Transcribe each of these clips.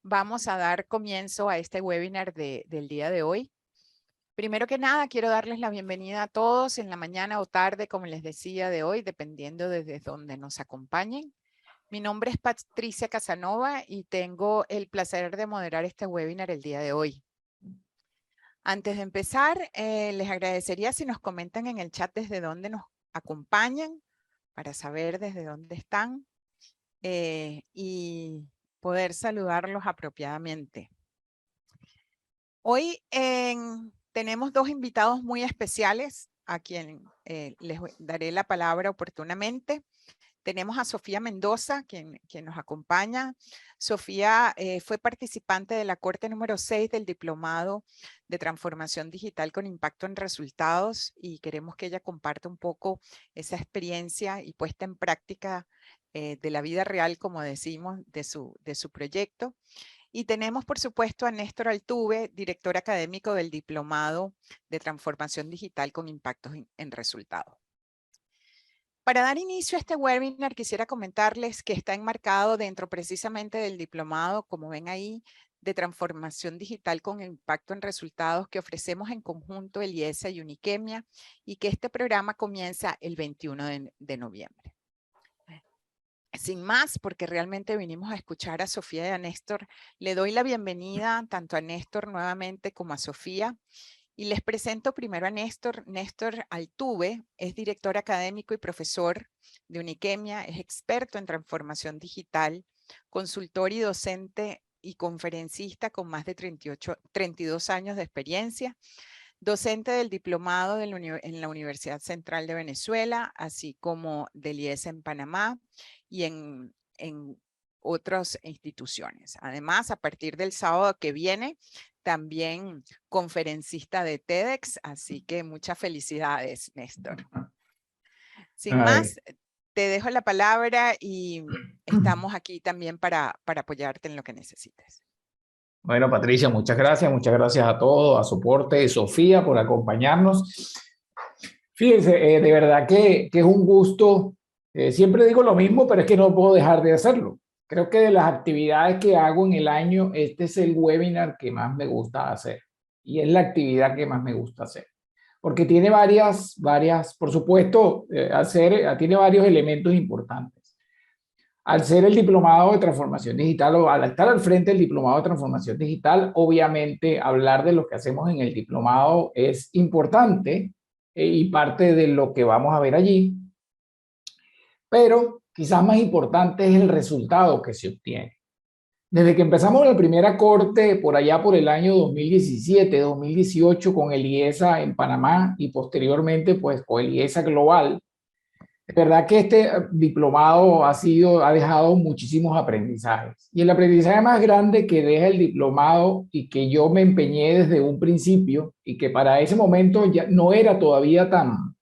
vamos a dar comienzo a este webinar del día de hoy. Primero que nada, quiero darles la bienvenida a todos en la mañana o tarde, como les decía, de hoy, dependiendo desde donde nos acompañen. Mi nombre es Patricia Casanova y tengo el placer de moderar este webinar el día de hoy. Antes de empezar, les agradecería si nos comentan en el chat desde dónde nos acompañan, para saber desde dónde están y poder saludarlos apropiadamente. Hoy tenemos dos invitados muy especiales a quien les daré la palabra oportunamente. Tenemos a Sofía Mendoza, quien nos acompaña. Sofía fue participante de la corte número 6 del Diplomado de Transformación Digital con Impacto en Resultados y queremos que ella comparta un poco esa experiencia y puesta en práctica de la vida real, como decimos, de su proyecto. Y tenemos, por supuesto, a Néstor Altuve, director académico del Diplomado de Transformación Digital con Impactos en Resultados. Para dar inicio a este webinar, quisiera comentarles que está enmarcado dentro precisamente del diplomado, como ven ahí, de transformación digital con impacto en resultados que ofrecemos en conjunto el IESA y Uniquemia, y que este programa comienza el 21 de noviembre. Sin más, porque realmente vinimos a escuchar a Sofía y a Néstor, le doy la bienvenida tanto a Néstor nuevamente como a Sofía. Y les presento primero a Néstor. Néstor Altuve es director académico y profesor de Uniquemia, es experto en transformación digital, consultor y docente y conferencista con más de 32 años de experiencia, docente del diplomado en la Universidad Central de Venezuela, así como del IES en Panamá y en otras instituciones. Además, a partir del sábado que viene, también conferencista de TEDx, así que muchas felicidades, Néstor. Sin más, te dejo la palabra y estamos aquí también para apoyarte en lo que necesites. Bueno, Patricia, muchas gracias a todos, a Soporte y Sofía por acompañarnos. Fíjense, de verdad que es un gusto, siempre digo lo mismo, pero es que no puedo dejar de hacerlo. Creo que de las actividades que hago en el año, este es el webinar que más me gusta hacer y es la actividad que más me gusta hacer. Porque tiene varias, por supuesto, tiene varios elementos importantes. Al ser el diplomado de transformación digital o al estar al frente del diplomado de transformación digital, obviamente hablar de lo que hacemos en el diplomado es importante y parte de lo que vamos a ver allí. Pero quizás más importante es el resultado que se obtiene. Desde que empezamos la primera corte por allá por el año 2017, 2018 con el IESA en Panamá y posteriormente pues con el IESA Global, es verdad que este diplomado ha dejado muchísimos aprendizajes. Y el aprendizaje más grande que deja el diplomado y que yo me empeñé desde un principio y que para ese momento ya no era todavía tan,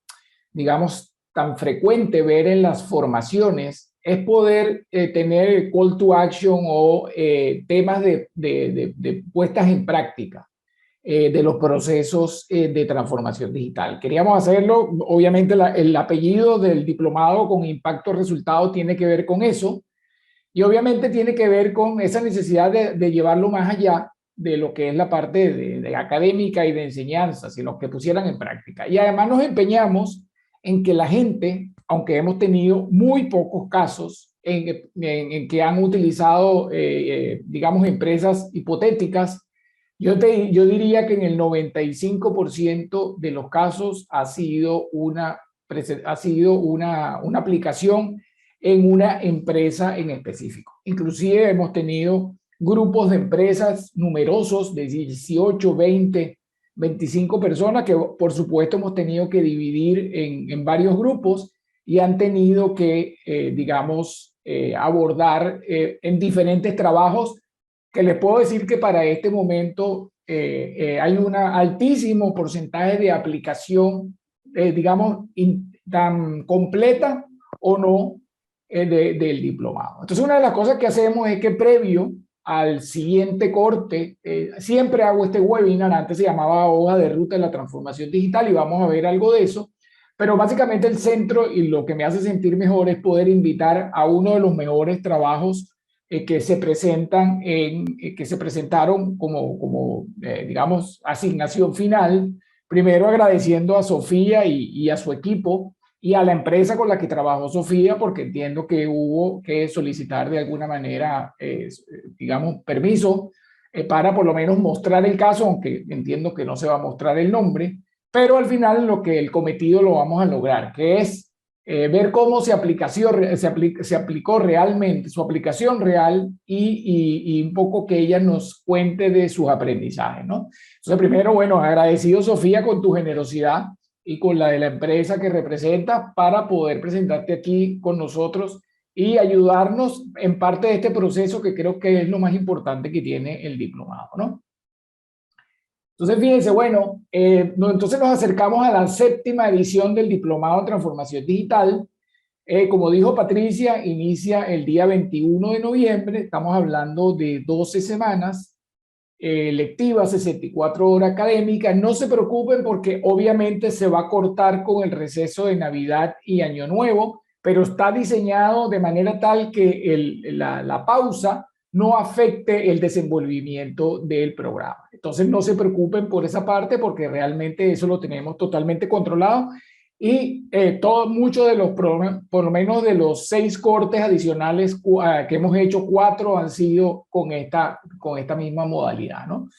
digamos, tan frecuente ver en las formaciones, es poder tener call to action o temas de puestas en práctica de los procesos de transformación digital. Queríamos hacerlo, obviamente el apellido del diplomado con impacto resultado tiene que ver con eso y obviamente tiene que ver con esa necesidad de llevarlo más allá de lo que es la parte de académica y de enseñanza, sino que pusieran en práctica. Y además nos empeñamos en que la gente, aunque hemos tenido muy pocos casos en que han utilizado, digamos, empresas hipotéticas, yo diría que en el 95% de los casos ha sido una aplicación en una empresa en específico. Inclusive hemos tenido grupos de empresas numerosos de 18, 20, 25 personas que por supuesto hemos tenido que dividir en varios grupos y han tenido que, digamos, abordar en diferentes trabajos que les puedo decir que para este momento hay un altísimo porcentaje de aplicación, digamos, tan completa o no del diplomado. Entonces, una de las cosas que hacemos es que previo al siguiente corte, siempre hago este webinar, antes se llamaba Hoja de Ruta de la Transformación Digital y vamos a ver algo de eso, pero básicamente el centro y lo que me hace sentir mejor es poder invitar a uno de los mejores trabajos que se presentan que se presentaron como digamos, asignación final. Primero agradeciendo a Sofía y a su equipo y a la empresa con la que trabajó Sofía, porque entiendo que hubo que solicitar de alguna manera, digamos, permiso para por lo menos mostrar el caso, aunque entiendo que no se va a mostrar el nombre, pero al final lo que el cometido lo vamos a lograr, que es ver cómo se aplicó realmente, su aplicación real y un poco que ella nos cuente de sus aprendizajes, ¿no? Entonces, primero, bueno, agradecido, Sofía, con tu generosidad y con la de la empresa que representas para poder presentarte aquí con nosotros y ayudarnos en parte de este proceso que creo que es lo más importante que tiene el diplomado, ¿no? Entonces, fíjense, bueno, entonces nos acercamos a la 7ª edición del Diplomado en Transformación Digital. Como dijo Patricia, inicia el día 21 de noviembre, estamos hablando de 12 semanas lectivas, 64 horas académicas. No se preocupen porque obviamente se va a cortar con el receso de Navidad y Año Nuevo, pero está diseñado de manera tal que la pausa no afecte el desenvolvimiento del programa. Entonces no se preocupen por esa parte porque realmente eso lo tenemos totalmente controlado y muchos de los, por lo menos de los 6 cortes adicionales que hemos hecho, 4 han sido con esta misma modalidad, ¿no?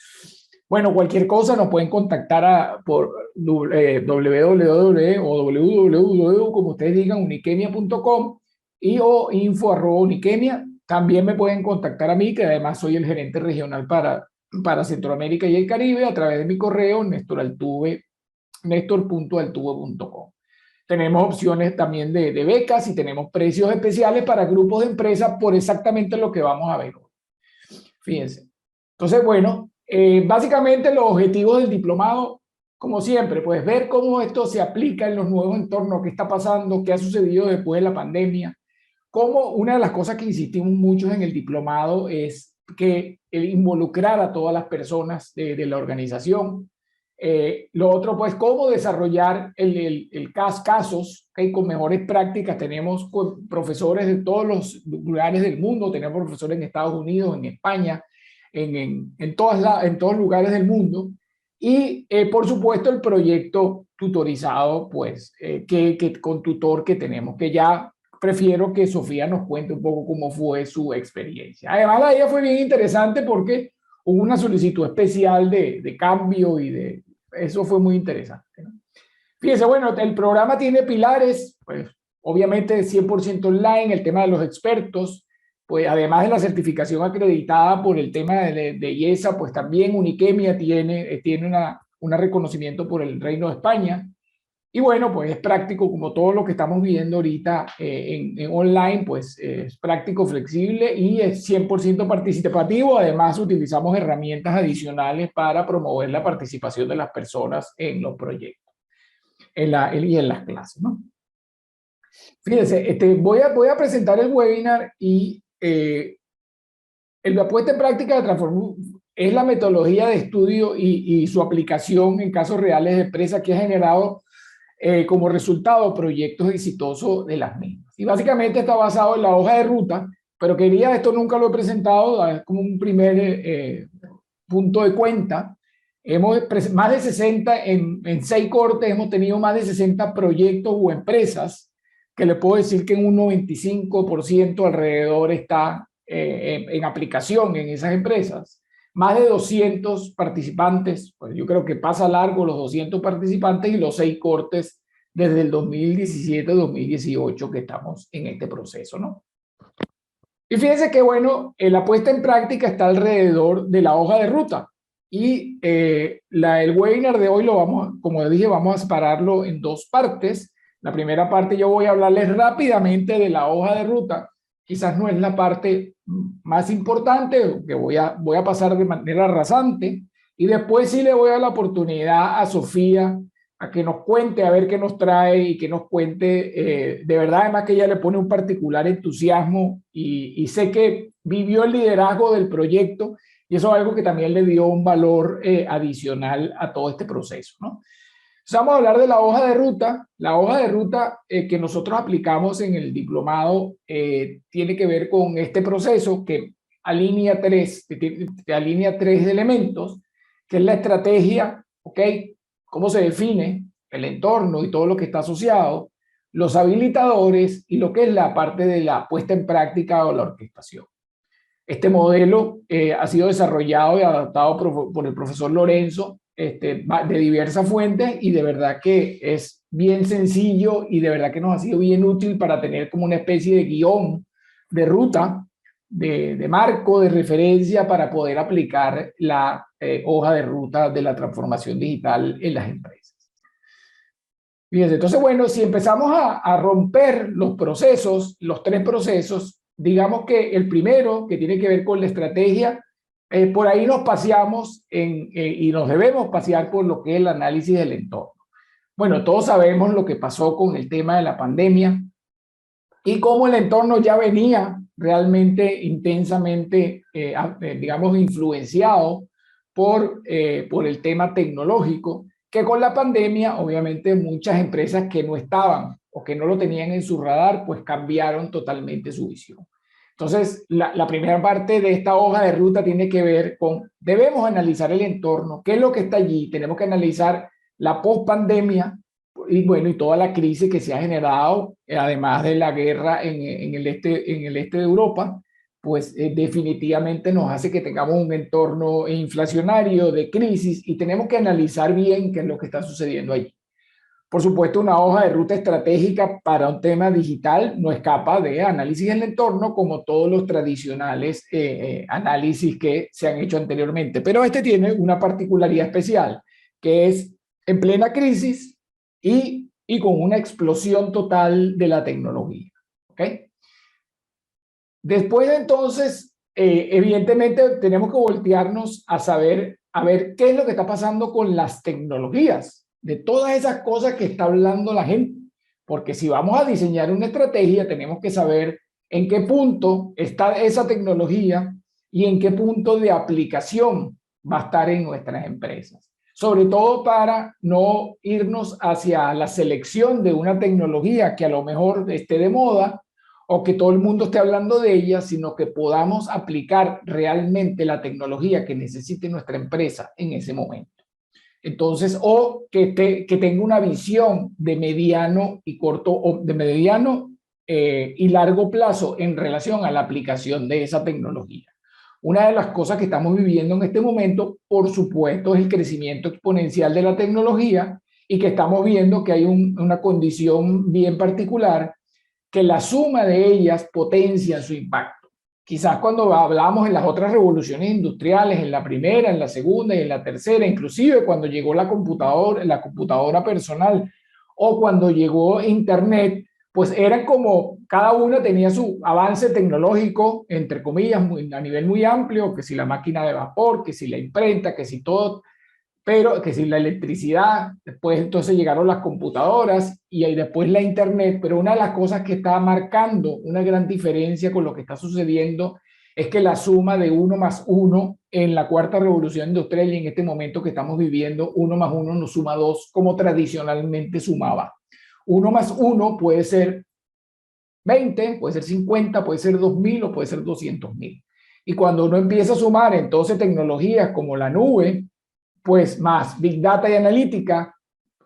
Bueno, cualquier cosa nos pueden contactar por www o www, como ustedes digan, uniquemia.com o info@uniquemia. También me pueden contactar a mí, que además soy el gerente regional para Centroamérica y el Caribe, a través de mi correo nestor.altuve.com. Tenemos opciones también de becas y tenemos precios especiales para grupos de empresas por exactamente lo que vamos a ver hoy. Fíjense. Entonces, bueno, básicamente los objetivos del diplomado, como siempre, pues ver cómo esto se aplica en los nuevos entornos, qué está pasando, qué ha sucedido después de la pandemia. Como una de las cosas que insistimos mucho en el diplomado es que el involucrar a todas las personas de la organización. Lo otro, pues, cómo desarrollar casos, ¿okay? Con mejores prácticas. Tenemos profesores de todos los lugares del mundo, tenemos profesores en Estados Unidos, en España, en todos lugares del mundo. Y, por supuesto, el proyecto tutorizado, pues, con tutor que tenemos, que ya prefiero que Sofía nos cuente un poco cómo fue su experiencia. Además, la de ella fue bien interesante porque hubo una solicitud especial de cambio y eso fue muy interesante, ¿no? Fíjense, bueno, el programa tiene pilares, pues obviamente 100% online, el tema de los expertos, pues además de la certificación acreditada por el tema de IESA, pues también Uniquemia tiene un reconocimiento por el Reino de España. Y bueno, pues es práctico, como todo lo que estamos viendo ahorita en online, pues es práctico, flexible y es 100% participativo. Además, utilizamos herramientas adicionales para promover la participación de las personas en los proyectos y en las clases, ¿no? Fíjense, voy a presentar el webinar y la puesta en práctica de Transform es la metodología de estudio y su aplicación en casos reales de empresas que ha generado como resultado proyectos exitosos de las mismas. Y básicamente está basado en la hoja de ruta, pero esto nunca lo he presentado, es como un primer punto de cuenta. Hemos más de 60, en 6 cortes hemos tenido más de 60 proyectos o empresas, que le puedo decir que en un 95% alrededor está en aplicación en esas empresas. Más de 200 participantes, pues yo creo que pasa largo los 200 participantes y los 6 cortes desde el 2017-2018 que estamos en este proceso, ¿no? Y fíjense que, bueno, la puesta en práctica está alrededor de la hoja de ruta. Y el webinar de hoy como dije, vamos a separarlo en 2 partes. La primera parte yo voy a hablarles rápidamente de la hoja de ruta. Quizás no es la parte más importante, que voy a pasar de manera rasante. Y después sí le voy a dar la oportunidad a Sofía a que nos cuente, a ver qué nos trae y que nos cuente, de verdad, además que ella le pone un particular entusiasmo y sé que vivió el liderazgo del proyecto y eso es algo que también le dio un valor adicional a todo este proceso, ¿no? Vamos a hablar de la hoja de ruta. La hoja de ruta que nosotros aplicamos en el diplomado tiene que ver con este proceso que alinea tres elementos, que es la estrategia, ¿ok? Cómo se define el entorno y todo lo que está asociado, los habilitadores y lo que es la parte de la puesta en práctica o la orquestación. Este modelo ha sido desarrollado y adaptado por el profesor Lorenzo de diversas fuentes y de verdad que es bien sencillo y de verdad que nos ha sido bien útil para tener como una especie de guión de ruta, de marco, de referencia para poder aplicar la hoja de ruta de la transformación digital en las empresas. Fíjense, entonces, bueno, si empezamos a romper los procesos, los tres procesos, digamos que el primero, que tiene que ver con la estrategia, por ahí nos paseamos y nos debemos pasear por lo que es el análisis del entorno. Bueno, todos sabemos lo que pasó con el tema de la pandemia y cómo el entorno ya venía realmente intensamente, digamos, influenciado por el tema tecnológico, que con la pandemia, obviamente, muchas empresas que no estaban o que no lo tenían en su radar, pues cambiaron totalmente su visión. Entonces, la primera parte de esta hoja de ruta tiene que ver con, debemos analizar el entorno, qué es lo que está allí, tenemos que analizar la post-pandemia y bueno, y toda la crisis que se ha generado, además de la guerra en el este de Europa, pues definitivamente nos hace que tengamos un entorno inflacionario de crisis y tenemos que analizar bien qué es lo que está sucediendo allí. Por supuesto, una hoja de ruta estratégica para un tema digital no escapa de análisis del entorno como todos los tradicionales análisis que se han hecho anteriormente. Pero este tiene una particularidad especial, que es en plena crisis y con una explosión total de la tecnología. ¿Ok? Después entonces, evidentemente tenemos que voltearnos a ver qué es lo que está pasando con las tecnologías, de todas esas cosas que está hablando la gente. Porque si vamos a diseñar una estrategia, tenemos que saber en qué punto está esa tecnología y en qué punto de aplicación va a estar en nuestras empresas. Sobre todo para no irnos hacia la selección de una tecnología que a lo mejor esté de moda o que todo el mundo esté hablando de ella, sino que podamos aplicar realmente la tecnología que necesite nuestra empresa en ese momento. Entonces, o que tenga una visión de mediano y corto, o de mediano y largo plazo en relación a la aplicación de esa tecnología. Una de las cosas que estamos viviendo en este momento, por supuesto, es el crecimiento exponencial de la tecnología y que estamos viendo que hay una condición bien particular, que la suma de ellas potencia su impacto. Quizás cuando hablamos en las otras revoluciones industriales, en la primera, en la segunda y en la tercera, inclusive cuando llegó la computadora personal o cuando llegó Internet, pues eran como cada una tenía su avance tecnológico, entre comillas, a nivel muy amplio, que si la máquina de vapor, que si la imprenta, que si todo, pero que si la electricidad, después entonces llegaron las computadoras y ahí después la internet, pero una de las cosas que está marcando una gran diferencia con lo que está sucediendo es que la suma de 1 más 1 en la cuarta revolución industrial y en este momento que estamos viviendo, 1 más 1 nos suma 2 como tradicionalmente sumaba. 1 más 1 puede ser 20, puede ser 50, puede ser 2000 o puede ser 200.000. Y cuando uno empieza a sumar entonces tecnologías como la nube, pues más Big Data y analítica,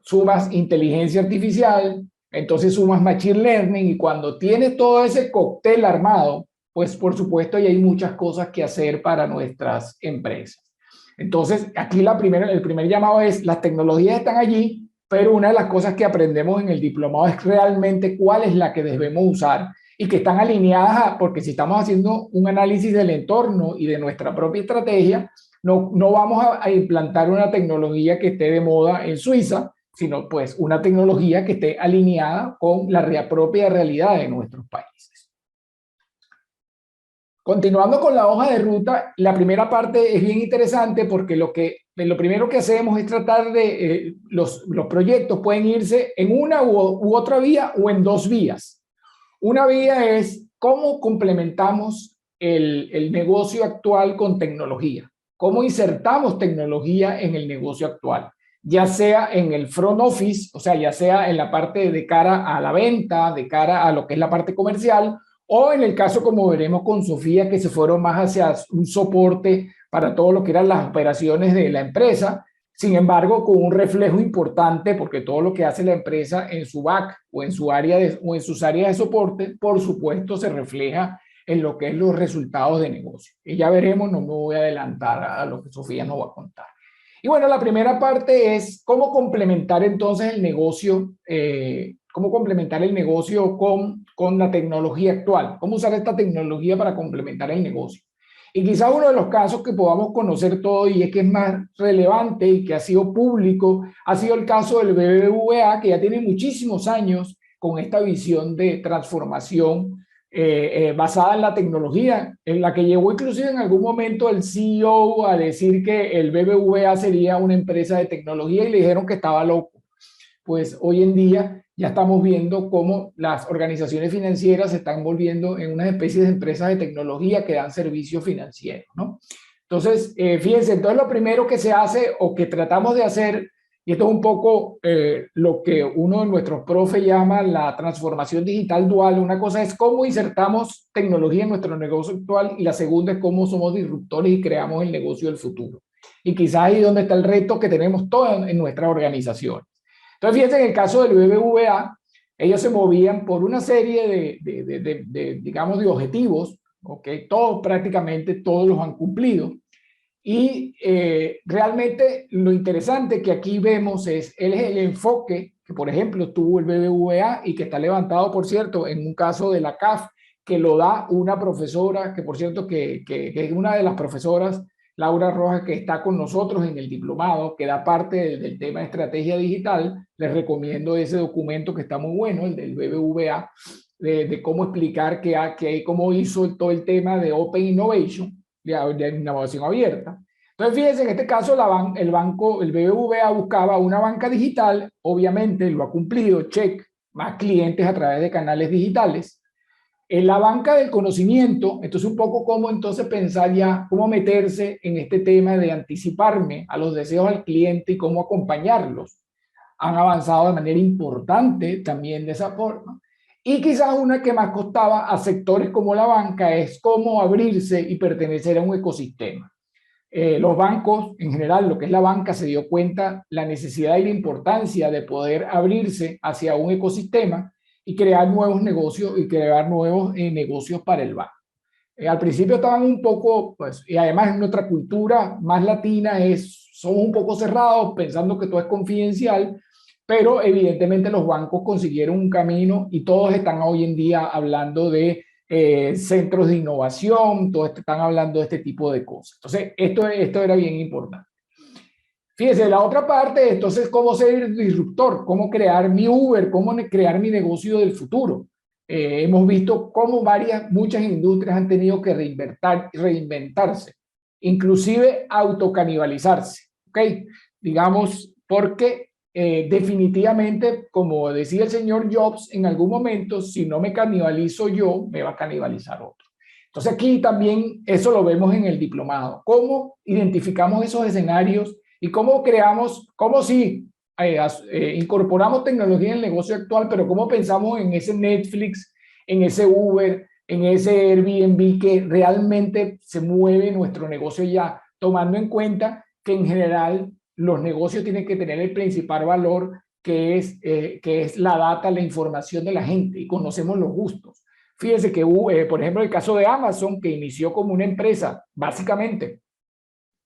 sumas inteligencia artificial, entonces sumas Machine Learning y cuando tienes todo ese cóctel armado, pues por supuesto ya hay muchas cosas que hacer para nuestras empresas. Entonces aquí el primer llamado es, las tecnologías están allí, pero una de las cosas que aprendemos en el diplomado es realmente cuál es la que debemos usar y que están alineadas porque si estamos haciendo un análisis del entorno y de nuestra propia estrategia, no vamos a implantar una tecnología que esté de moda en Suiza, sino pues una tecnología que esté alineada con la propia realidad de nuestros países. Continuando con la hoja de ruta, la primera parte es bien interesante porque lo primero que hacemos es tratar de, los proyectos pueden irse en una u otra vía o en dos vías. Una vía es cómo complementamos el negocio actual con tecnología. ¿Cómo insertamos tecnología en el negocio actual? ya sea en el front office, o sea, ya sea en la parte de cara a la venta, de cara a lo que es la parte comercial, o en el caso, como veremos con Sofía, que se fueron más hacia un soporte para todo lo que eran las operaciones de la empresa. Sin embargo, con un reflejo importante, porque todo lo que hace la empresa en su back o en su área o en sus áreas de soporte, por supuesto, se refleja en lo que es los resultados de negocio. Y ya veremos, no me voy a adelantar a lo que Sofía nos va a contar. Y bueno, la primera parte es cómo complementar entonces el negocio, cómo complementar el negocio con la tecnología actual, cómo usar esta tecnología para complementar el negocio. Y quizás uno de los casos que podamos conocer todo y es que es más relevante y que ha sido público, ha sido el caso del BBVA, que ya tiene muchísimos años con esta visión de transformación basada en la tecnología, en la que llegó inclusive en algún momento el CEO a decir que el BBVA sería una empresa de tecnología y le dijeron que estaba loco. Pues hoy en día ya estamos viendo cómo las organizaciones financieras se están volviendo en una especie de empresas de tecnología que dan servicios financieros, ¿no? Entonces, fíjense, entonces lo primero que se hace o que tratamos de hacer, y esto es un poco lo que uno de nuestros profes llama la transformación digital dual. Una cosa es cómo insertamos tecnología en nuestro negocio actual y la segunda es cómo somos disruptores y creamos el negocio del futuro. Y quizás ahí es donde está el reto que tenemos todos en nuestra organización. Entonces, fíjense, en el caso del BBVA, ellos se movían por una serie digamos, de objetivos, ¿ok? Todos, prácticamente todos los han cumplido. Y realmente lo interesante que aquí vemos es el enfoque que, por ejemplo, tuvo el BBVA y que está levantado, por cierto, en un caso de la CAF, que lo da una profesora, que por cierto, que es una de las profesoras, Laura Rojas, que está con nosotros en el diplomado, que da parte del tema de estrategia digital. Les recomiendo ese documento que está muy bueno, el del BBVA, de cómo explicar cómo hizo todo el tema de Open Innovation, de innovación abierta. Entonces, fíjense, en este caso el BBVA buscaba una banca digital, obviamente lo ha cumplido, check, más clientes a través de canales digitales. En la banca del conocimiento, entonces un poco cómo entonces pensar ya, cómo meterse en este tema de anticiparme a los deseos del cliente y cómo acompañarlos. Han avanzado de manera importante también de esa forma. Y quizás una que más costaba a sectores como la banca es cómo abrirse y pertenecer a un ecosistema. Los bancos, en general, lo que es la banca, se dio cuenta la necesidad y la importancia de poder abrirse hacia un ecosistema y crear nuevos negocios y crear nuevos negocios para el banco. Al principio estaban un poco, pues, y además en nuestra cultura más latina somos un poco cerrados, pensando que todo es confidencial, pero evidentemente los bancos consiguieron un camino y todos están hoy en día hablando de centros de innovación, todos están hablando de este tipo de cosas. Entonces, esto era bien importante. Fíjense, la otra parte, entonces, cómo ser disruptor, cómo crear mi Uber, cómo crear mi negocio del futuro. Hemos visto cómo muchas industrias han tenido que reinventarse, inclusive autocanibalizarse, ¿ok? Digamos, porque definitivamente, como decía el señor Jobs en algún momento, si no me canibalizo yo, me va a canibalizar otro. Entonces aquí también eso lo vemos en el diplomado. ¿Cómo identificamos esos escenarios y cómo creamos, cómo sí incorporamos tecnología en el negocio actual, pero cómo pensamos en ese Netflix, en ese Uber, en ese Airbnb que realmente se mueve nuestro negocio ya, tomando en cuenta que en general los negocios tienen que tener el principal valor que es la data, la información de la gente y conocemos los gustos. Fíjense que, por ejemplo, el caso de Amazon, que inició como una empresa, básicamente,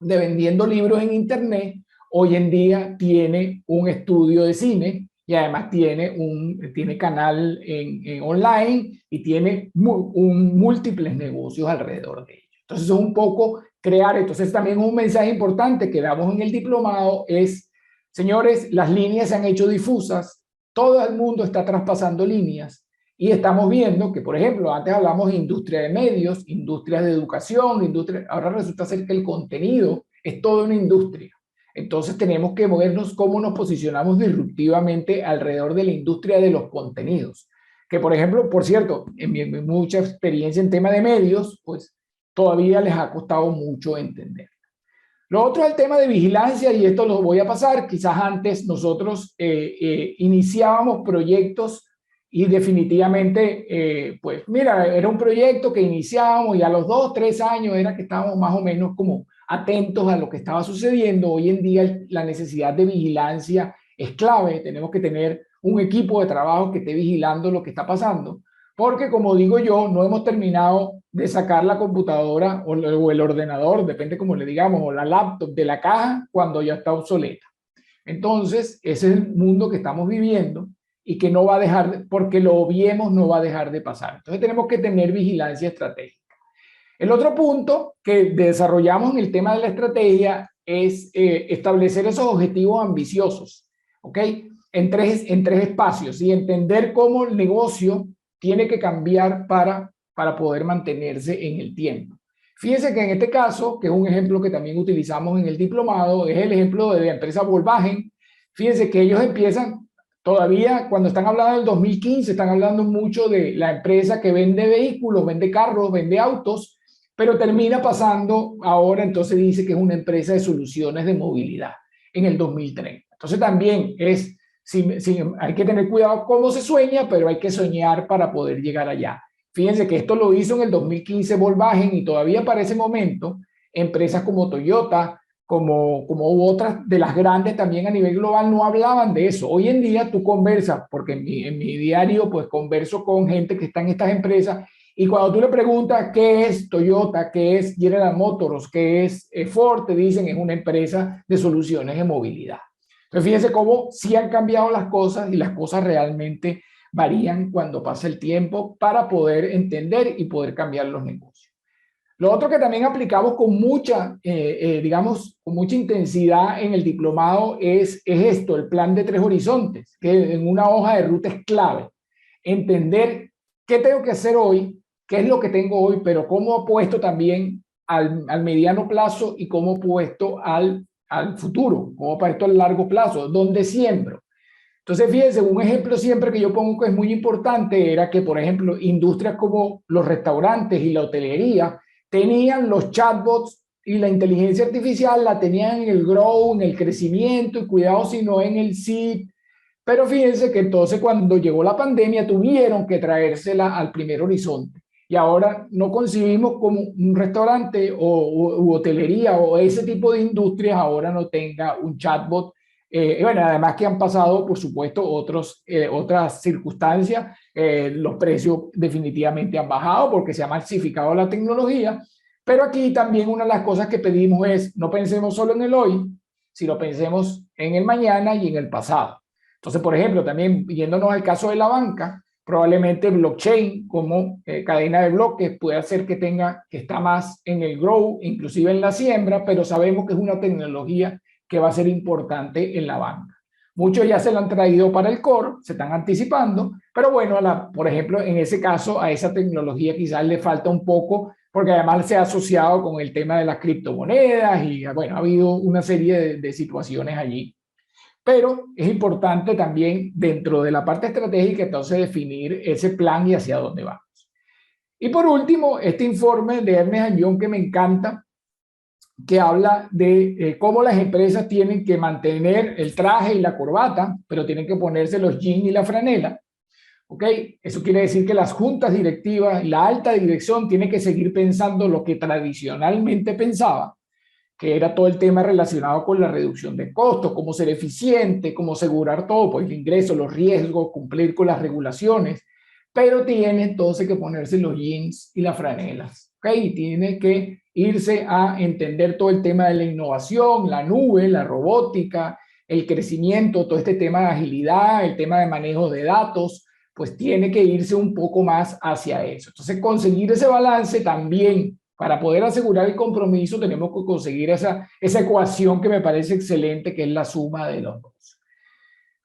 de vendiendo libros en Internet, hoy en día tiene un estudio de cine y además tiene canal en online y tiene múltiples negocios alrededor de ello. Entonces, es un poco crear. Entonces, también un mensaje importante que damos en el diplomado es, señores, las líneas se han hecho difusas, todo el mundo está traspasando líneas. Y estamos viendo que, por ejemplo, antes hablamos de industria de medios, industrias de educación, ahora resulta ser que el contenido es toda una industria. Entonces tenemos que movernos cómo nos posicionamos disruptivamente alrededor de la industria de los contenidos. Que, por ejemplo, por cierto, en mi mucha experiencia en tema de medios, pues todavía les ha costado mucho entender. Lo otro es el tema de vigilancia, y esto lo voy a pasar. Quizás antes nosotros iniciábamos proyectos y definitivamente, pues mira, era un proyecto que iniciábamos y a los 2, 3 años era que estábamos más o menos como atentos a lo que estaba sucediendo. Hoy en día la necesidad de vigilancia es clave. Tenemos que tener un equipo de trabajo que esté vigilando lo que está pasando. Porque, como digo yo, no hemos terminado de sacar la computadora o el ordenador, depende cómo le digamos, o la laptop de la caja cuando ya está obsoleta. Entonces, ese es el mundo que estamos viviendo y que no va a dejar, porque lo obviemos, no va a dejar de pasar. Entonces, tenemos que tener vigilancia estratégica. El otro punto que desarrollamos en el tema de la estrategia es establecer esos objetivos ambiciosos, ¿ok? En tres espacios y entender cómo el negocio tiene que cambiar para poder mantenerse en el tiempo. Fíjense que en este caso, que es un ejemplo que también utilizamos en el diplomado, es el ejemplo de la empresa Volkswagen. Fíjense que ellos empiezan, todavía cuando están hablando del 2015, están hablando mucho de la empresa que vende vehículos, vende carros, vende autos, pero termina pasando ahora, entonces dice que es una empresa de soluciones de movilidad en el 2030. Entonces también es... hay que tener cuidado cómo se sueña, pero hay que soñar para poder llegar allá. Fíjense que esto lo hizo en el 2015 Volkswagen y todavía para ese momento empresas como Toyota, como otras de las grandes también a nivel global no hablaban de eso. Hoy en día tú conversas, porque en mi diario pues converso con gente que está en estas empresas y cuando tú le preguntas qué es Toyota, qué es General Motors, qué es Ford, te dicen es una empresa de soluciones de movilidad. Entonces, fíjense cómo sí han cambiado las cosas y las cosas realmente varían cuando pasa el tiempo para poder entender y poder cambiar los negocios. Lo otro que también aplicamos con mucha, digamos, con mucha intensidad en el diplomado es esto, el plan de 3 horizontes, que en una hoja de ruta es clave. Entender qué tengo que hacer hoy, qué es lo que tengo hoy, pero cómo apuesto también al mediano plazo y cómo apuesto al futuro, como para esto a largo plazo, donde siembro. Entonces, fíjense, un ejemplo siempre que yo pongo que es muy importante era que, por ejemplo, industrias como los restaurantes y la hotelería tenían los chatbots y la inteligencia artificial la tenían en el grow, en el crecimiento y cuidado si no en el seed. Pero fíjense que entonces cuando llegó la pandemia tuvieron que traérsela al primer horizonte. Y ahora no concibimos como un restaurante u hotelería o ese tipo de industrias ahora no tenga un chatbot. Bueno, además que han pasado, por supuesto, otras circunstancias. Los precios definitivamente han bajado porque se ha masificado la tecnología. Pero aquí también una de las cosas que pedimos es no pensemos solo en el hoy, sino pensemos en el mañana y en el pasado. Entonces, por ejemplo, también yéndonos al caso de la banca, probablemente blockchain como cadena de bloques puede hacer que está más en el grow, inclusive en la siembra, pero sabemos que es una tecnología que va a ser importante en la banca. Muchos ya se la han traído para el core, se están anticipando, pero bueno, por ejemplo, en ese caso a esa tecnología quizás le falta un poco, porque además se ha asociado con el tema de las criptomonedas y bueno, ha habido una serie de situaciones allí. Pero es importante también dentro de la parte estratégica entonces definir ese plan y hacia dónde vamos. Y por último, este informe de Ernest & Young que me encanta, que habla de cómo las empresas tienen que mantener el traje y la corbata, pero tienen que ponerse los jeans y la franela. ¿Ok? Eso quiere decir que las juntas directivas y la alta dirección tienen que seguir pensando lo que tradicionalmente pensaba, que era todo el tema relacionado con la reducción de costos, cómo ser eficiente, cómo asegurar todo, pues el ingreso, los riesgos, cumplir con las regulaciones, pero tiene entonces que ponerse los jeans y las franelas, ¿ok? Y tiene que irse a entender todo el tema de la innovación, la nube, la robótica, el crecimiento, todo este tema de agilidad, el tema de manejo de datos, pues tiene que irse un poco más hacia eso. Entonces, conseguir ese balance también para poder asegurar el compromiso tenemos que conseguir esa ecuación que me parece excelente, que es la suma de los dos.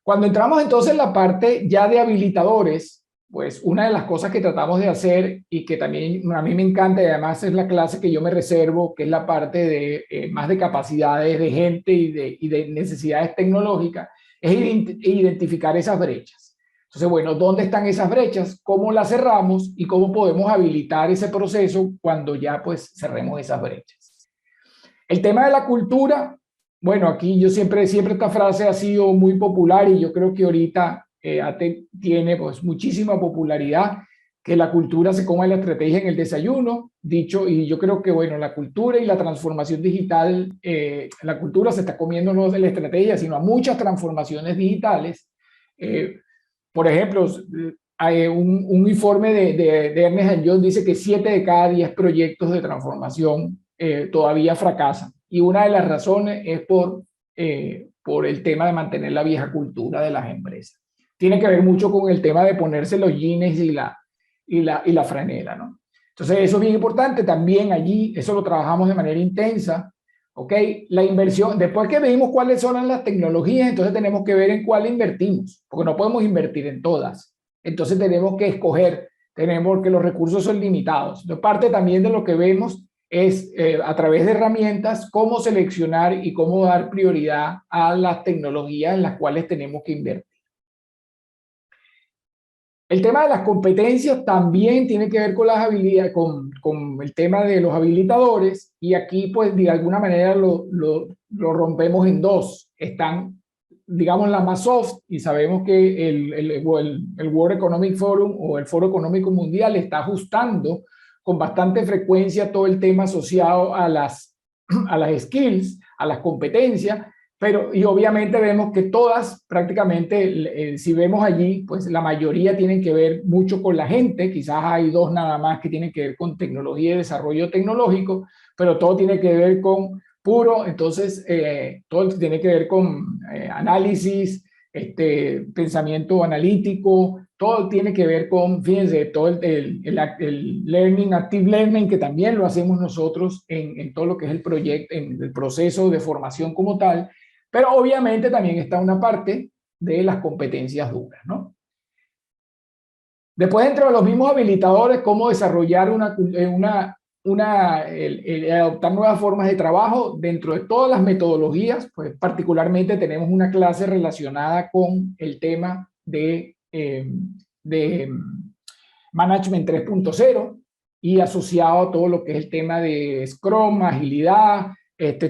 Cuando entramos entonces en la parte ya de habilitadores, pues una de las cosas que tratamos de hacer y que también a mí me encanta y además es la clase que yo me reservo, que es la parte de más de capacidades de gente y de necesidades tecnológicas, es identificar esas brechas. Entonces, bueno, ¿dónde están esas brechas? ¿Cómo las cerramos? ¿Y cómo podemos habilitar ese proceso cuando ya pues cerremos esas brechas? El tema de la cultura, bueno, aquí yo siempre esta frase ha sido muy popular y yo creo que ahorita tiene pues muchísima popularidad, que la cultura se coma la estrategia en el desayuno, dicho, y yo creo que bueno, la cultura y la transformación digital, la cultura se está comiendo no de la estrategia, sino a muchas transformaciones digitales. Por ejemplo, hay un informe de Ernst Young dice que 7 de cada 10 proyectos de transformación todavía fracasan. Y una de las razones es por el tema de mantener la vieja cultura de las empresas. Tiene que ver mucho con el tema de ponerse los jeans y la franela, ¿no? Entonces, eso es bien importante. También allí, eso lo trabajamos de manera intensa. ¿Ok? La inversión, después que vimos cuáles son las tecnologías, entonces tenemos que ver en cuál invertimos, porque no podemos invertir en todas. Entonces tenemos que escoger, tenemos que los recursos son limitados. Entonces, parte también de lo que vemos es a través de herramientas cómo seleccionar y cómo dar prioridad a las tecnologías en las cuales tenemos que invertir. El tema de las competencias también tiene que ver con las habilidades, con el tema de los habilitadores, y aquí pues de alguna manera lo rompemos en dos. Están, digamos, la más soft, y sabemos que el World Economic Forum o el Foro Económico Mundial está ajustando con bastante frecuencia todo el tema asociado a las skills, a las competencias. Pero, y obviamente vemos que todas, prácticamente, si vemos allí, pues la mayoría tienen que ver mucho con la gente, quizás hay 2 nada más que tienen que ver con tecnología y desarrollo tecnológico, pero todo tiene que ver con puro, entonces, todo tiene que ver con análisis, pensamiento analítico, todo tiene que ver con, fíjense, todo el learning, active learning, que también lo hacemos nosotros en todo lo que es el proyecto, en el proceso de formación como tal. Pero obviamente también está una parte de las competencias duras, ¿no? Después, dentro de los mismos habilitadores, cómo desarrollar adoptar nuevas formas de trabajo dentro de todas las metodologías. Pues particularmente tenemos una clase relacionada con el tema de Management 3.0 y asociado a todo lo que es el tema de Scrum, agilidad,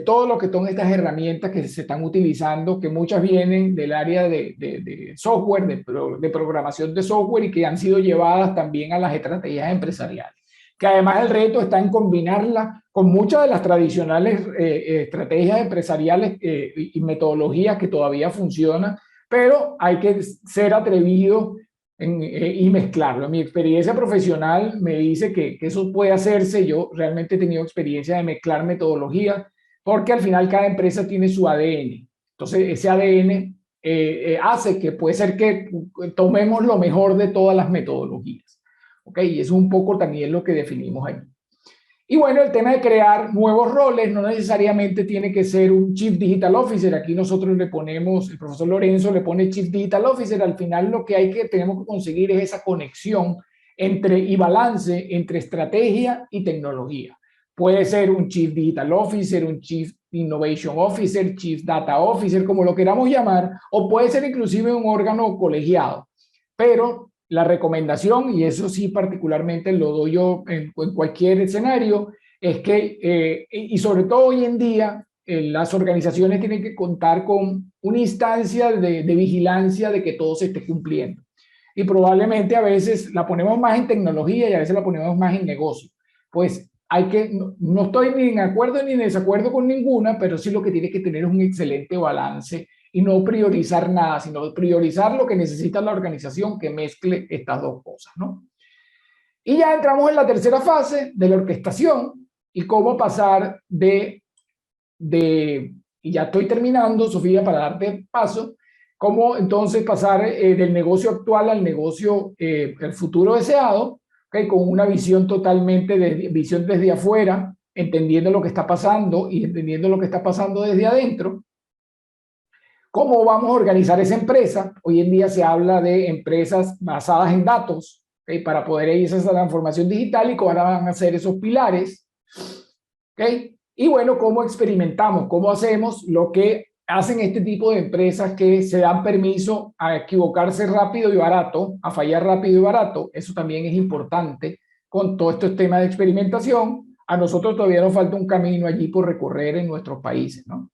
todo lo que son estas herramientas que se están utilizando, que muchas vienen del área de software, de programación de software, y que han sido llevadas también a las estrategias empresariales. Que además el reto está en combinarla con muchas de las tradicionales estrategias empresariales y metodologías que todavía funcionan, pero hay que ser atrevido y mezclarlo. Mi experiencia profesional me dice que eso puede hacerse. Yo realmente he tenido experiencia de mezclar metodologías, porque al final cada empresa tiene su ADN. Entonces ese ADN hace que puede ser que tomemos lo mejor de todas las metodologías. ¿Ok? Y eso es un poco también lo que definimos aquí. Y bueno, el tema de crear nuevos roles no necesariamente tiene que ser un Chief Digital Officer. Aquí nosotros le ponemos, el profesor Lorenzo le pone Chief Digital Officer. Al final lo que tenemos que conseguir es esa conexión y balance entre estrategia y tecnología. Puede ser un Chief Digital Officer, un Chief Innovation Officer, Chief Data Officer, como lo queramos llamar, o puede ser inclusive un órgano colegiado. Pero la recomendación, y eso sí particularmente lo doy yo en cualquier escenario, es que, y sobre todo hoy en día, las organizaciones tienen que contar con una instancia de vigilancia de que todo se esté cumpliendo. Y probablemente a veces la ponemos más en tecnología y a veces la ponemos más en negocio. Pues no estoy ni en acuerdo ni en desacuerdo con ninguna, pero sí lo que tiene que tener es un excelente balance y no priorizar nada, sino priorizar lo que necesita la organización, que mezcle estas dos cosas, ¿no? Y ya entramos en la tercera fase de la orquestación y cómo pasar y ya estoy terminando, Sofía, para darte paso, cómo entonces pasar del negocio actual al negocio, el futuro deseado, ¿okay? Con una visión totalmente, visión desde afuera, entendiendo lo que está pasando y entendiendo lo que está pasando desde adentro. ¿Cómo vamos a organizar esa empresa? Hoy en día se habla de empresas basadas en datos, ¿okay? Para poder ir a esa transformación digital, y cómo van a ser esos pilares. ¿Okay? Y bueno, ¿cómo experimentamos? ¿Cómo hacemos lo que hacen este tipo de empresas que se dan permiso a equivocarse rápido y barato, a fallar rápido y barato? Eso también es importante con todos estos temas de experimentación, a nosotros todavía nos falta un camino allí por recorrer en nuestros países, ¿no?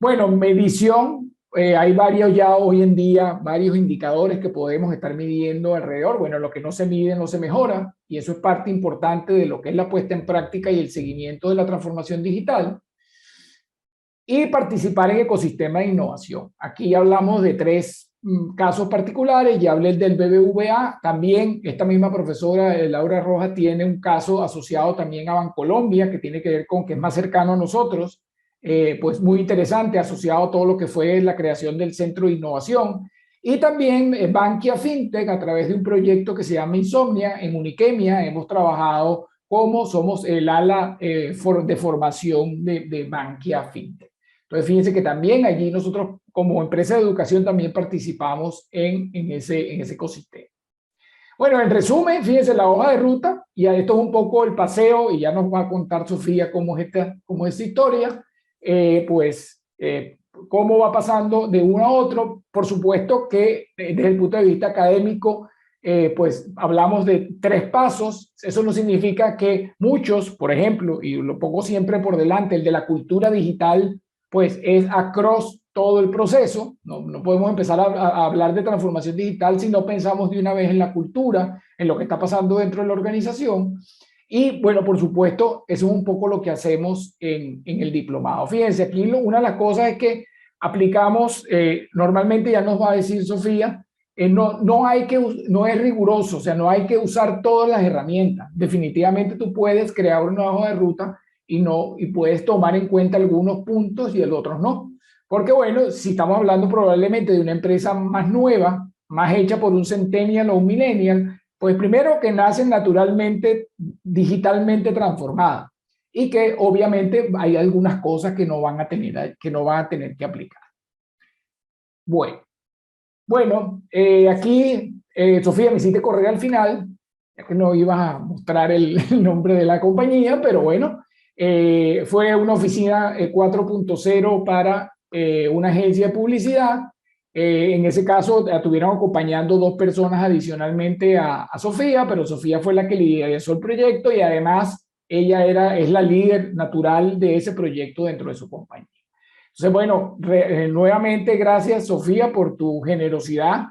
Bueno, medición, hay varios ya hoy en día, varios indicadores que podemos estar midiendo alrededor. Bueno, lo que no se mide no se mejora, y eso es parte importante de lo que es la puesta en práctica y el seguimiento de la transformación digital. Y participar en ecosistemas de innovación. Aquí hablamos de tres casos particulares. Ya hablé del BBVA. También esta misma profesora, Laura Rojas, tiene un caso asociado también a Bancolombia, que tiene que ver con que es más cercano a nosotros, pues muy interesante, asociado a todo lo que fue la creación del Centro de Innovación. Y también Bankia FinTech, a través de un proyecto que se llama Insomnia, en Uniquemia, hemos trabajado como somos el ala de formación de Bankia FinTech. Entonces, fíjense que también allí nosotros como empresa de educación también participamos en ese ecosistema. Bueno, en resumen, fíjense la hoja de ruta, y esto es un poco el paseo, y ya nos va a contar Sofía cómo es esta historia, cómo va pasando de uno a otro. Por supuesto que desde el punto de vista académico, pues hablamos de 3 pasos. Eso no significa que muchos, por ejemplo, y lo pongo siempre por delante, el de la cultura digital, pues es across todo el proceso. No podemos empezar a hablar de transformación digital si no pensamos de una vez en la cultura, en lo que está pasando dentro de la organización. Y bueno, por supuesto, eso es un poco lo que hacemos en el diplomado. Fíjense, aquí una de las cosas es que aplicamos, normalmente ya nos va a decir Sofía, no es riguroso, o sea, no hay que usar todas las herramientas. Definitivamente tú puedes crear una hoja de ruta y puedes tomar en cuenta algunos puntos y el otros no. Porque bueno, si estamos hablando probablemente de una empresa más nueva, más hecha por un centennial o un millennial, pues primero que nacen naturalmente, digitalmente transformadas, y que obviamente hay algunas cosas que no van a tener que aplicar. Bueno, aquí, Sofía, me hiciste correr al final, ya que no ibas a mostrar el nombre de la compañía, pero bueno, fue una oficina 4.0 para una agencia de publicidad. En ese caso, estuvieron acompañando 2 personas adicionalmente a Sofía, pero Sofía fue la que liderizó el proyecto, y además ella es la líder natural de ese proyecto dentro de su compañía. Entonces, bueno, nuevamente gracias, Sofía, por tu generosidad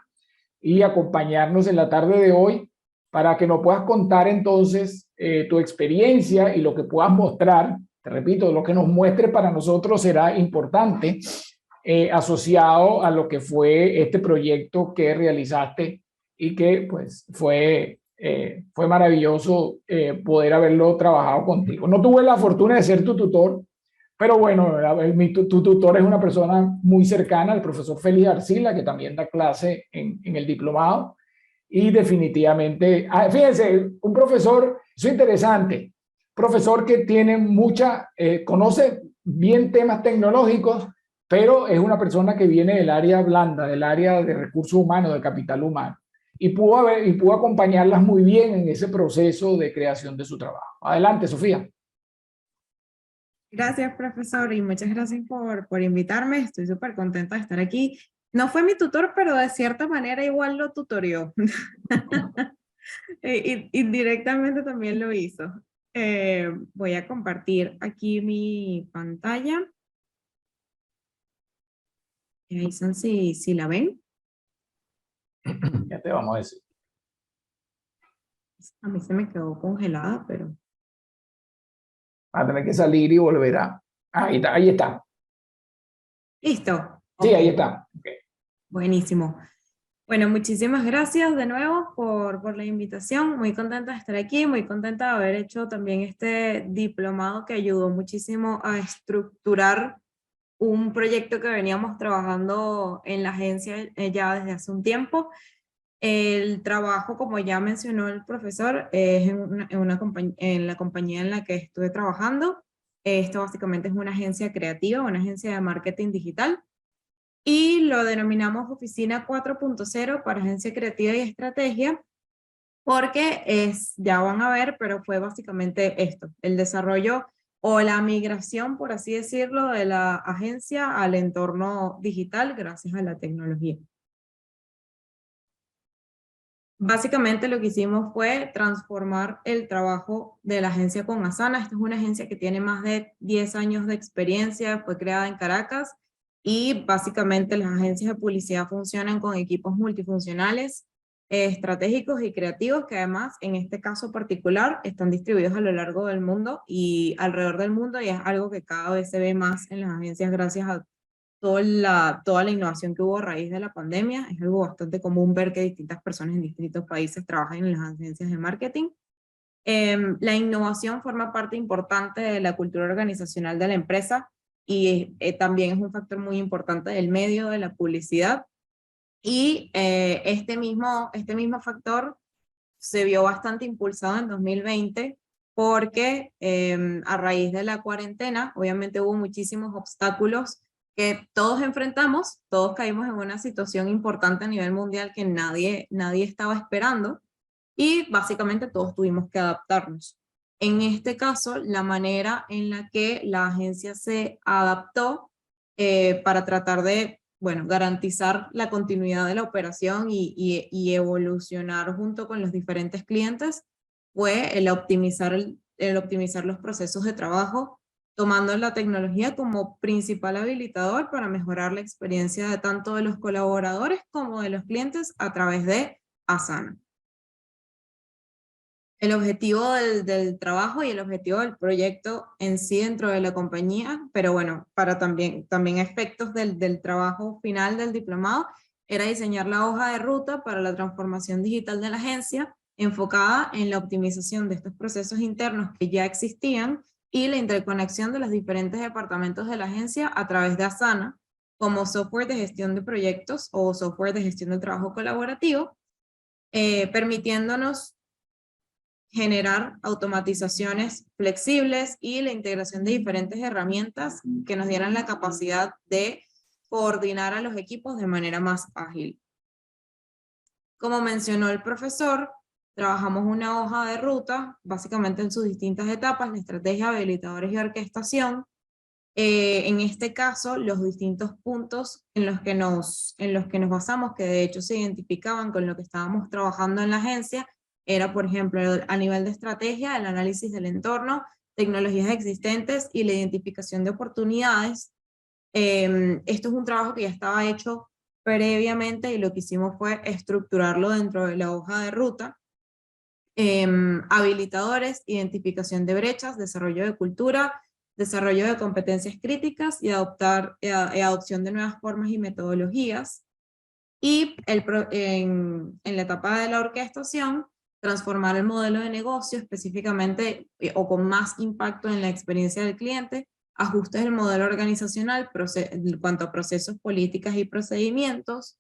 y acompañarnos en la tarde de hoy, para que nos puedas contar entonces tu experiencia y lo que puedas mostrar. Te repito, lo que nos muestre para nosotros será importante, asociado a lo que fue este proyecto que realizaste, y que pues fue maravilloso poder haberlo trabajado contigo. No tuve la fortuna de ser tu tutor, pero bueno, tu tutor es una persona muy cercana, el profesor Félix Arcila, que también da clase en el diplomado. Y definitivamente, fíjense, un profesor, eso es interesante, profesor que tiene conoce bien temas tecnológicos, pero es una persona que viene del área blanda, del área de recursos humanos, de capital humano, y pudo acompañarlas muy bien en ese proceso de creación de su trabajo. Adelante, Sofía. Gracias, profesor, y muchas gracias por invitarme. Estoy súper contenta de estar aquí. No fue mi tutor, pero de cierta manera igual lo tutorió. Indirectamente también lo hizo. Voy a compartir aquí mi pantalla. Me dicen si la ven. Ya te vamos a decir. A mí se me quedó congelada, pero... Va a tener que salir y volverá. Ahí está, ahí está. Listo. Sí, Ok. ahí está. Okay. Buenísimo. Bueno, muchísimas gracias de nuevo por la invitación. Muy contenta de estar aquí, muy contenta de haber hecho también este diplomado que ayudó muchísimo a estructurar un proyecto que veníamos trabajando en la agencia ya desde hace un tiempo. El trabajo, como ya mencionó el profesor, es en la compañía en la que estuve trabajando. Esto básicamente es una agencia creativa, una agencia de marketing digital. Y lo denominamos Oficina 4.0 para Agencia Creativa y Estrategia, porque ya van a ver, pero fue básicamente esto, el desarrollo o la migración, por así decirlo, de la agencia al entorno digital gracias a la tecnología. Básicamente lo que hicimos fue transformar el trabajo de la agencia con Asana. Esta es una agencia que tiene más de 10 años de experiencia, fue creada en Caracas, y básicamente las agencias de publicidad funcionan con equipos multifuncionales, estratégicos y creativos, que además en este caso particular están distribuidos a lo largo del mundo y alrededor del mundo, y es algo que cada vez se ve más en las agencias gracias a toda la innovación que hubo a raíz de la pandemia. Es algo bastante común ver que distintas personas en distintos países trabajan en las agencias de marketing. La innovación forma parte importante de la cultura organizacional de la empresa, y también es un factor muy importante del medio de la publicidad. Y este mismo factor se vio bastante impulsado en 2020 porque a raíz de la cuarentena, obviamente hubo muchísimos obstáculos que todos enfrentamos, todos caímos en una situación importante a nivel mundial que nadie estaba esperando, y básicamente todos tuvimos que adaptarnos. En este caso, la manera en la que la agencia se adaptó para tratar de, bueno, garantizar la continuidad de la operación y evolucionar junto con los diferentes clientes fue el optimizar los procesos de trabajo, tomando la tecnología como principal habilitador para mejorar la experiencia de tanto de los colaboradores como de los clientes a través de Asana. El objetivo del trabajo y el objetivo del proyecto en sí dentro de la compañía, pero bueno, para también efectos del trabajo final del diplomado, era diseñar la hoja de ruta para la transformación digital de la agencia, enfocada en la optimización de estos procesos internos que ya existían y la interconexión de los diferentes departamentos de la agencia a través de Asana, como software de gestión de proyectos o software de gestión de trabajo colaborativo, permitiéndonos generar automatizaciones flexibles y la integración de diferentes herramientas que nos dieran la capacidad de coordinar a los equipos de manera más ágil. Como mencionó el profesor, trabajamos una hoja de ruta, básicamente en sus distintas etapas, la estrategia, habilitadores y orquestación. En este caso, los distintos puntos en los que nos basamos, que de hecho se identificaban con lo que estábamos trabajando en la agencia, era, por ejemplo, a nivel de estrategia, el análisis del entorno, tecnologías existentes y la identificación de oportunidades. Esto es un trabajo que ya estaba hecho previamente y lo que hicimos fue estructurarlo dentro de la hoja de ruta. Habilitadores, identificación de brechas, desarrollo de cultura, desarrollo de competencias críticas y adopción de nuevas formas y metodologías. Y en la etapa de la orquestación, transformar el modelo de negocio específicamente o con más impacto en la experiencia del cliente, ajustes del modelo organizacional en cuanto a procesos, políticas y procedimientos,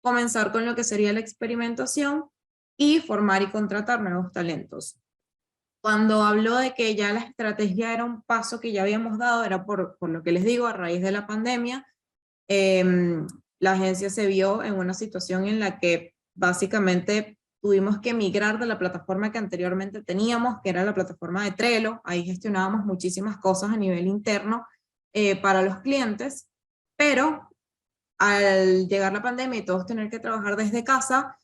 comenzar con lo que sería la experimentación y formar y contratar nuevos talentos. Cuando hablo de que ya la estrategia era un paso que ya habíamos dado, era por lo que les digo, a raíz de la pandemia, la agencia se vio en una situación en la que básicamente tuvimos que migrar de la plataforma que anteriormente teníamos, que era la plataforma de Trello. Ahí gestionábamos muchísimas cosas a nivel interno para los clientes, pero al llegar la pandemia y todos tener que trabajar desde casa,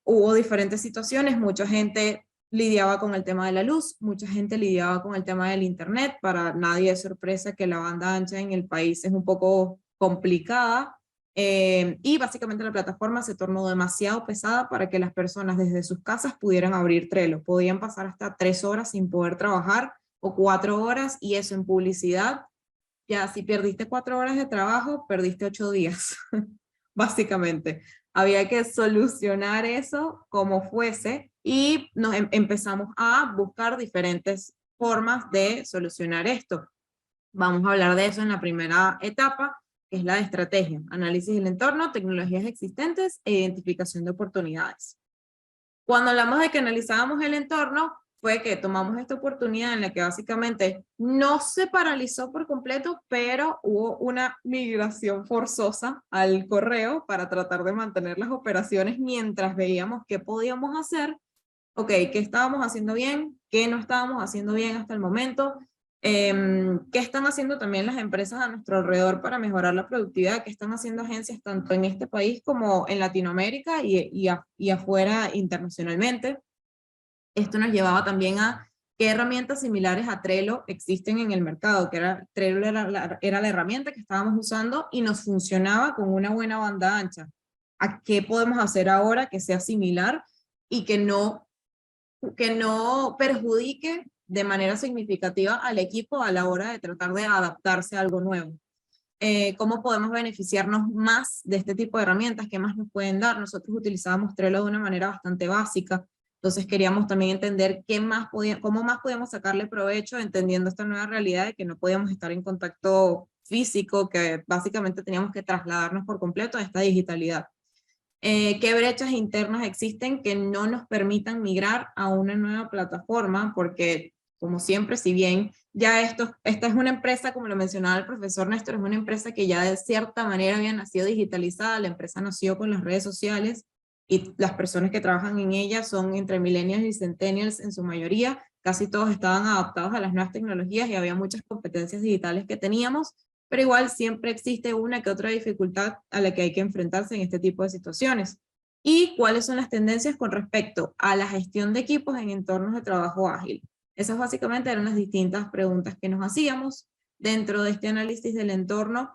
hubo diferentes situaciones. Mucha gente lidiaba con el tema de la luz, mucha gente lidiaba con el tema del internet. Para nadie es sorpresa que la banda ancha en el país es un poco complicada, y básicamente la plataforma se tornó demasiado pesada para que las personas desde sus casas pudieran abrir Trello. Podían pasar hasta 3 horas sin poder trabajar o 4 horas, y eso en publicidad, ya si perdiste 4 horas de trabajo, perdiste 8 días, básicamente. Había que solucionar eso como fuese, y nos empezamos a buscar diferentes formas de solucionar esto. Vamos a hablar de eso en la primera etapa, que es la de estrategia, análisis del entorno, tecnologías existentes e identificación de oportunidades. Cuando hablamos de que analizábamos el entorno, fue que tomamos esta oportunidad en la que básicamente no se paralizó por completo, pero hubo una migración forzosa al correo para tratar de mantener las operaciones mientras veíamos qué podíamos hacer. Ok, ¿qué estábamos haciendo bien? ¿Qué no estábamos haciendo bien hasta el momento? ¿Qué están haciendo también las empresas a nuestro alrededor para mejorar la productividad? ¿Qué están haciendo agencias tanto en este país como en Latinoamérica y afuera internacionalmente? Esto nos llevaba también a qué herramientas similares a Trello existen en el mercado, Trello era la herramienta que estábamos usando y nos funcionaba con una buena banda ancha. ¿A qué podemos hacer ahora que sea similar y que no perjudique de manera significativa al equipo a la hora de tratar de adaptarse a algo nuevo? ¿Cómo podemos beneficiarnos más de este tipo de herramientas? ¿Qué más nos pueden dar? Nosotros utilizábamos Trello de una manera bastante básica, entonces queríamos también entender cómo más podíamos sacarle provecho, entendiendo esta nueva realidad de que no podíamos estar en contacto físico, que básicamente teníamos que trasladarnos por completo a esta digitalidad. ¿Qué brechas internas existen que no nos permitan migrar a una nueva plataforma? Porque, como siempre, si bien ya esta es una empresa, como lo mencionaba el profesor Néstor, es una empresa que ya de cierta manera había nacido digitalizada, la empresa nació con las redes sociales y las personas que trabajan en ella son entre millennials y centennials en su mayoría, casi todos estaban adaptados a las nuevas tecnologías y había muchas competencias digitales que teníamos, pero igual siempre existe una que otra dificultad a la que hay que enfrentarse en este tipo de situaciones. ¿Y cuáles son las tendencias con respecto a la gestión de equipos en entornos de trabajo ágil? Esas básicamente eran las distintas preguntas que nos hacíamos. Dentro de este análisis del entorno,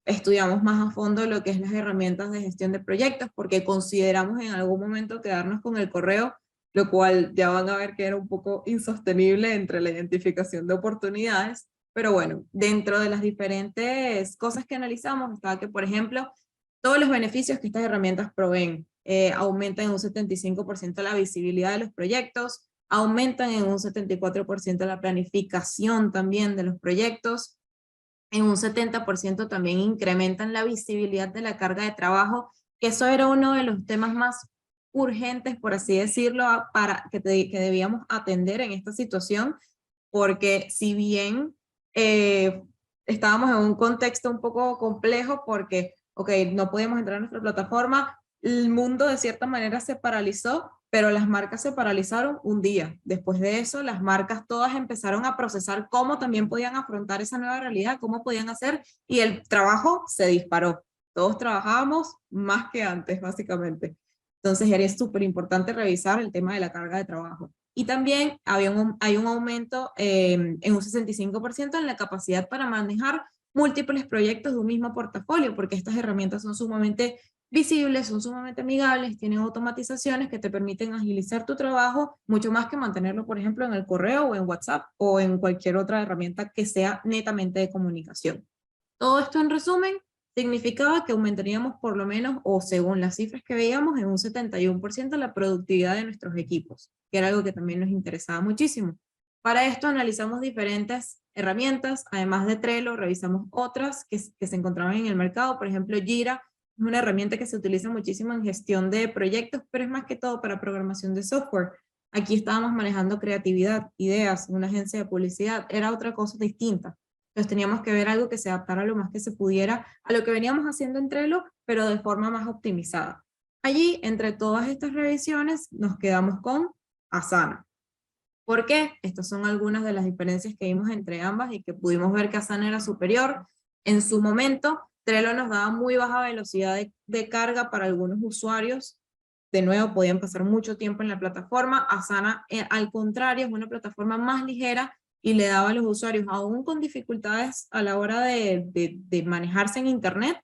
estudiamos más a fondo lo que es las herramientas de gestión de proyectos, porque consideramos en algún momento quedarnos con el correo, lo cual ya van a ver que era un poco insostenible entre la identificación de oportunidades. Pero bueno, dentro de las diferentes cosas que analizamos estaba que, por ejemplo, todos los beneficios que estas herramientas proveen aumentan en un 75% la visibilidad de los proyectos, aumentan en un 74% la planificación también de los proyectos, en un 70% también incrementan la visibilidad de la carga de trabajo, que eso era uno de los temas más urgentes, por así decirlo, que debíamos atender en esta situación, porque si bien estábamos en un contexto un poco complejo, porque, ok, no podíamos entrar a nuestra plataforma, el mundo de cierta manera se paralizó, pero las marcas se paralizaron un día. Después de eso, las marcas todas empezaron a procesar cómo también podían afrontar esa nueva realidad, cómo podían hacer, y el trabajo se disparó. Todos trabajábamos más que antes, básicamente. Entonces era súper importante revisar el tema de la carga de trabajo. Y también hay un aumento en un 65% en la capacidad para manejar múltiples proyectos de un mismo portafolio, porque estas herramientas son sumamente visibles, son sumamente amigables, tienen automatizaciones que te permiten agilizar tu trabajo mucho más que mantenerlo, por ejemplo, en el correo o en WhatsApp o en cualquier otra herramienta que sea netamente de comunicación. Todo esto en resumen significaba que aumentaríamos por lo menos, o según las cifras que veíamos, en un 71% la productividad de nuestros equipos, que era algo que también nos interesaba muchísimo. Para esto analizamos diferentes herramientas, además de Trello, revisamos otras que se encontraban en el mercado, por ejemplo Jira, es una herramienta que se utiliza muchísimo en gestión de proyectos, pero es más que todo para programación de software. Aquí estábamos manejando creatividad, ideas, una agencia de publicidad, era otra cosa distinta. Entonces teníamos que ver algo que se adaptara lo más que se pudiera a lo que veníamos haciendo en Trello, pero de forma más optimizada. Allí, entre todas estas revisiones, nos quedamos con Asana. ¿Por qué? Estas son algunas de las diferencias que vimos entre ambas y que pudimos ver que Asana era superior. En su momento, Trello nos daba muy baja velocidad de carga para algunos usuarios. De nuevo, podían pasar mucho tiempo en la plataforma. Asana, al contrario, es una plataforma más ligera y le daba a los usuarios, aún con dificultades a la hora de manejarse en Internet,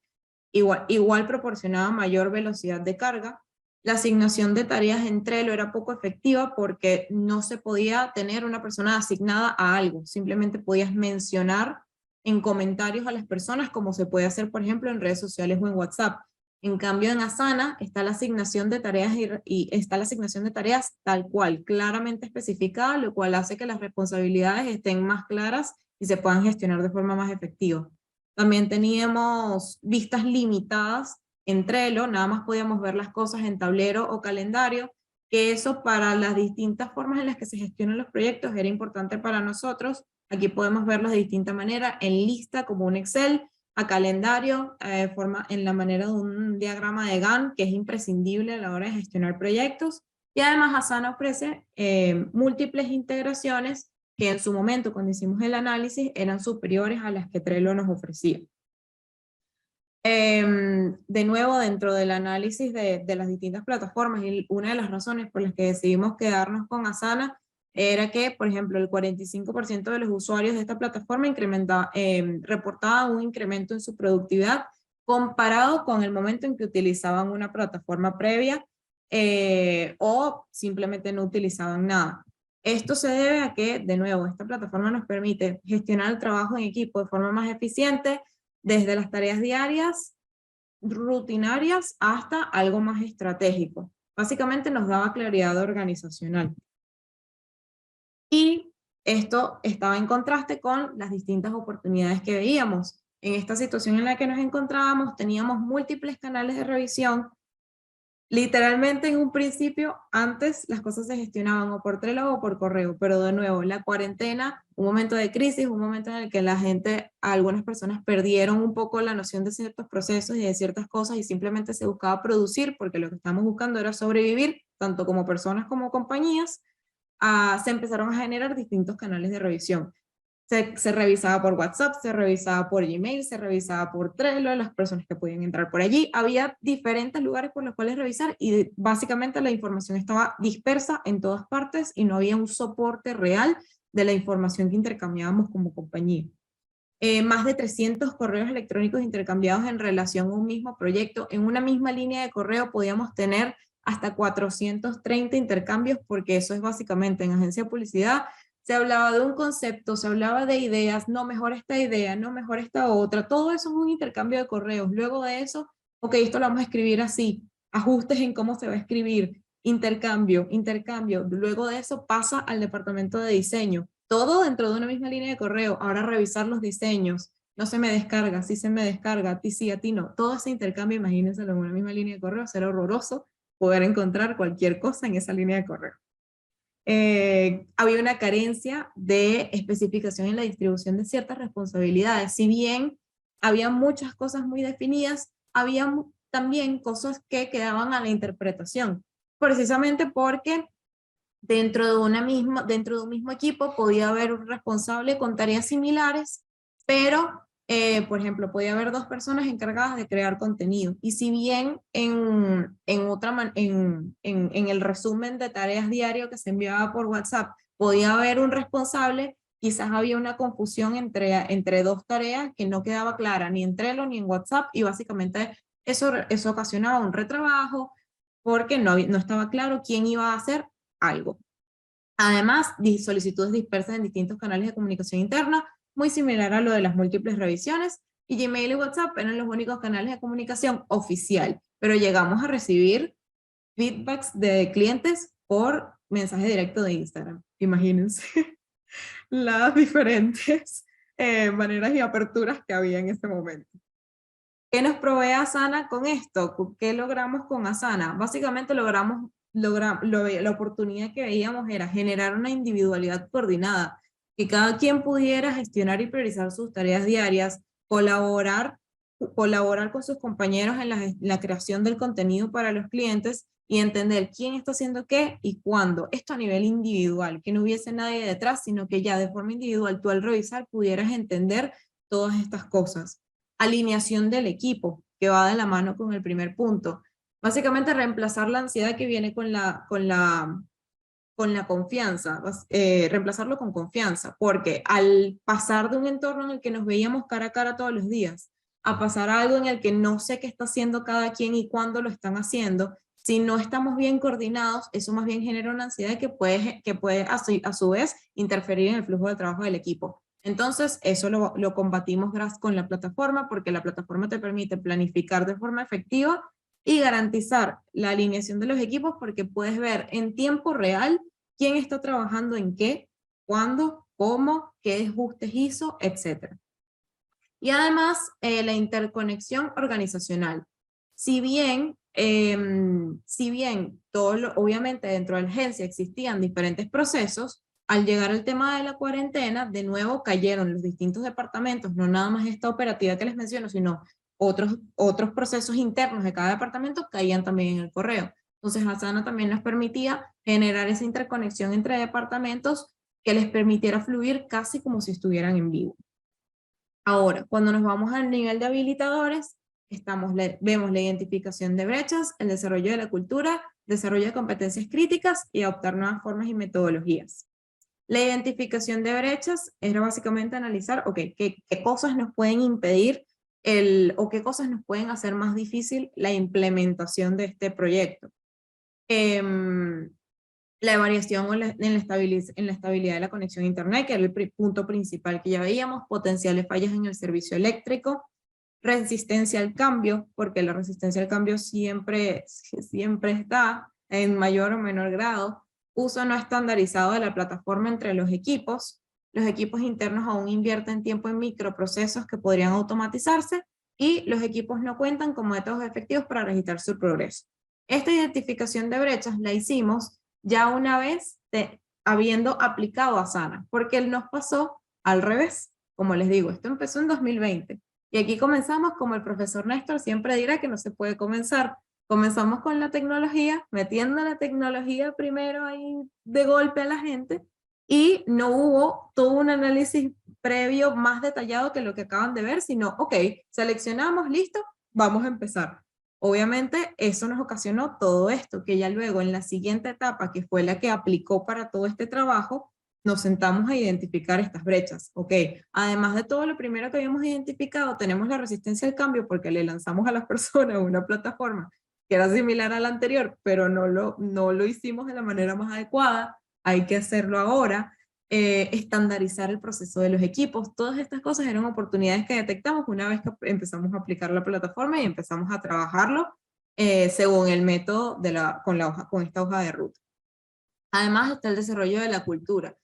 igual proporcionaba mayor velocidad de carga. La asignación de tareas en Trello era poco efectiva porque no se podía tener una persona asignada a algo, simplemente podías mencionar en comentarios a las personas como se puede hacer, por ejemplo, en redes sociales o en WhatsApp. En cambio, en Asana está la asignación de tareas y está la asignación de tareas tal cual, claramente especificada, lo cual hace que las responsabilidades estén más claras y se puedan gestionar de forma más efectiva. También teníamos vistas limitadas en Trello, nada más podíamos ver las cosas en tablero o calendario, que eso para las distintas formas en las que se gestionan los proyectos era importante para nosotros. Aquí podemos verlos de distinta manera, en lista como un Excel, a calendario, en la manera de un diagrama de Gantt, que es imprescindible a la hora de gestionar proyectos. Y además Asana ofrece múltiples integraciones que en su momento, cuando hicimos el análisis, eran superiores a las que Trello nos ofrecía. De nuevo, dentro del análisis de las distintas plataformas, y una de las razones por las que decidimos quedarnos con Asana era que, por ejemplo, el 45% de los usuarios de esta plataforma reportaban un incremento en su productividad comparado con el momento en que utilizaban una plataforma previa o simplemente no utilizaban nada. Esto se debe a que, de nuevo, esta plataforma nos permite gestionar el trabajo en equipo de forma más eficiente, desde las tareas diarias, rutinarias, hasta algo más estratégico. Básicamente nos daba claridad organizacional. Y esto estaba en contraste con las distintas oportunidades que veíamos. En esta situación en la que nos encontrábamos, teníamos múltiples canales de revisión. Literalmente en un principio, antes las cosas se gestionaban o por Trello o por correo, pero de nuevo, la cuarentena, un momento de crisis, un momento en el que la gente, algunas personas perdieron un poco la noción de ciertos procesos y de ciertas cosas y simplemente se buscaba producir, porque lo que estábamos buscando era sobrevivir, tanto como personas como compañías. Se empezaron a generar distintos canales de revisión. Se revisaba por WhatsApp, se revisaba por Gmail, se revisaba por Trello, las personas que podían entrar por allí. Había diferentes lugares por los cuales revisar y básicamente la información estaba dispersa en todas partes y no había un soporte real de la información que intercambiábamos como compañía. Más de 300 correos electrónicos intercambiados en relación a un mismo proyecto. En una misma línea de correo podíamos tener hasta 430 intercambios, porque eso es básicamente en agencia de publicidad. Se hablaba de un concepto, se hablaba de ideas, no, mejor esta idea, no, mejor esta otra. Todo eso es un intercambio de correos. Luego de eso, ok, esto lo vamos a escribir así. Ajustes en cómo se va a escribir. Intercambio. Luego de eso pasa al departamento de diseño. Todo dentro de una misma línea de correo. Ahora revisar los diseños. No se me descarga, sí se me descarga, a ti sí, a ti no. Todo ese intercambio, imagínense en una misma línea de correo, será horroroso poder encontrar cualquier cosa en esa línea de correo. Había una carencia de especificación en la distribución de ciertas responsabilidades. Si bien había muchas cosas muy definidas, había también cosas que quedaban a la interpretación, precisamente porque dentro de un mismo equipo podía haber un responsable con tareas similares, pero por ejemplo, podía haber dos personas encargadas de crear contenido. Y si bien en el resumen de tareas diario que se enviaba por WhatsApp podía haber un responsable, quizás había una confusión entre dos tareas que no quedaba clara ni en Trello ni en WhatsApp, y básicamente eso ocasionaba un retrabajo porque no estaba claro quién iba a hacer algo. Además, solicitudes dispersas en distintos canales de comunicación interna, muy similar a lo de las múltiples revisiones, y Gmail y WhatsApp eran los únicos canales de comunicación oficial, pero llegamos a recibir feedbacks de clientes por mensaje directo de Instagram. Imagínense las diferentes maneras y aperturas que había en ese momento. ¿Qué nos provee Asana con esto? ¿Qué logramos con Asana? Básicamente la oportunidad que veíamos era generar una individualidad coordinada, que cada quien pudiera gestionar y priorizar sus tareas diarias, colaborar con sus compañeros en la creación del contenido para los clientes y entender quién está haciendo qué y cuándo. Esto a nivel individual, que no hubiese nadie detrás, sino que ya de forma individual tú al revisar pudieras entender todas estas cosas. Alineación del equipo, que va de la mano con el primer punto. Básicamente reemplazar la ansiedad que viene con la confianza, reemplazarlo con confianza, porque al pasar de un entorno en el que nos veíamos cara a cara todos los días, a pasar a algo en el que no sé qué está haciendo cada quien y cuándo lo están haciendo, si no estamos bien coordinados, eso más bien genera una ansiedad que puede a su vez interferir en el flujo de trabajo del equipo. Entonces, eso lo combatimos con la plataforma, porque la plataforma te permite planificar de forma efectiva y garantizar la alineación de los equipos, porque puedes ver en tiempo real quién está trabajando en qué, cuándo, cómo, qué ajustes hizo, etc. Y además, la interconexión organizacional. Si bien obviamente dentro de la agencia existían diferentes procesos, al llegar al tema de la cuarentena, de nuevo cayeron los distintos departamentos, no nada más esta operativa que les menciono, sino otros procesos internos de cada departamento caían también en el correo. Entonces Asana también nos permitía generar esa interconexión entre departamentos que les permitiera fluir casi como si estuvieran en vivo. Ahora, cuando nos vamos al nivel de habilitadores, vemos la identificación de brechas, el desarrollo de la cultura, desarrollo de competencias críticas y adoptar nuevas formas y metodologías. La identificación de brechas era básicamente analizar, qué cosas nos pueden impedir o qué cosas nos pueden hacer más difícil la implementación de este proyecto. La variación en la estabilidad de la conexión a internet, que era el punto principal que ya veíamos, potenciales fallas en el servicio eléctrico, resistencia al cambio, porque la resistencia al cambio siempre está en mayor o menor grado, uso no estandarizado de la plataforma entre los equipos internos aún invierten tiempo en microprocesos que podrían automatizarse, y los equipos no cuentan con métodos efectivos para registrar su progreso. Esta identificación de brechas la hicimos ya una vez habiendo aplicado Asana, porque nos pasó al revés. Como les digo, esto empezó en 2020, y aquí comenzamos, como el profesor Néstor siempre dirá que no se puede comenzar. Comenzamos con la tecnología, metiendo la tecnología primero ahí de golpe a la gente, y no hubo todo un análisis previo más detallado que lo que acaban de ver, sino, seleccionamos, listo, vamos a empezar. Obviamente eso nos ocasionó todo esto, que ya luego en la siguiente etapa, que fue la que aplicó para todo este trabajo, nos sentamos a identificar estas brechas. Además de todo lo primero que habíamos identificado, tenemos la resistencia al cambio porque le lanzamos a las personas una plataforma que era similar a la anterior, pero no lo hicimos de la manera más adecuada. Hay que hacerlo ahora. Estandarizar el proceso de los equipos. Todas estas cosas eran oportunidades que detectamos una vez que empezamos a aplicar la plataforma y empezamos a trabajarlo según el método con esta hoja de ruta. Además está el desarrollo de la cultura.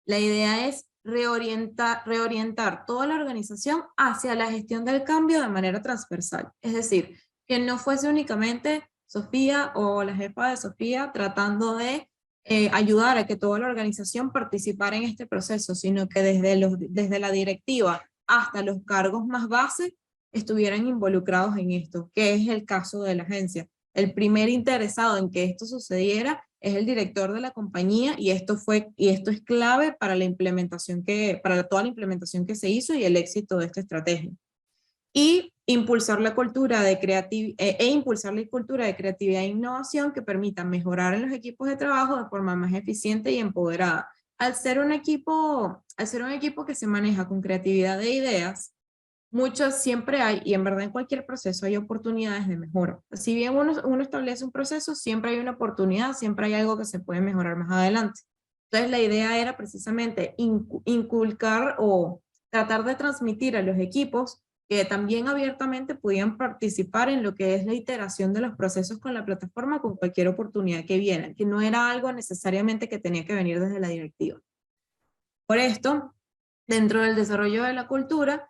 La idea es reorientar toda la organización hacia la gestión del cambio de manera transversal. Es decir, que no fuese únicamente Sofía o la jefa de Sofía tratando de ayudar a que toda la organización participara en este proceso, sino que desde la directiva hasta los cargos más base estuvieran involucrados en esto, que es el caso de la agencia. El primer interesado en que esto sucediera es el director de la compañía, y esto es clave para para toda la implementación que se hizo y el éxito de esta estrategia. Y impulsar la cultura de creatividad e innovación que permita mejorar en los equipos de trabajo de forma más eficiente y empoderada. Al ser un equipo que se maneja con creatividad de ideas, siempre hay, y en verdad en cualquier proceso hay oportunidades de mejora. Si bien uno establece un proceso, siempre hay una oportunidad, siempre hay algo que se puede mejorar más adelante. Entonces la idea era precisamente inculcar o tratar de transmitir a los equipos que también abiertamente podían participar en lo que es la iteración de los procesos con la plataforma con cualquier oportunidad que viera, que no era algo necesariamente que tenía que venir desde la directiva. Por esto, dentro del desarrollo de la cultura,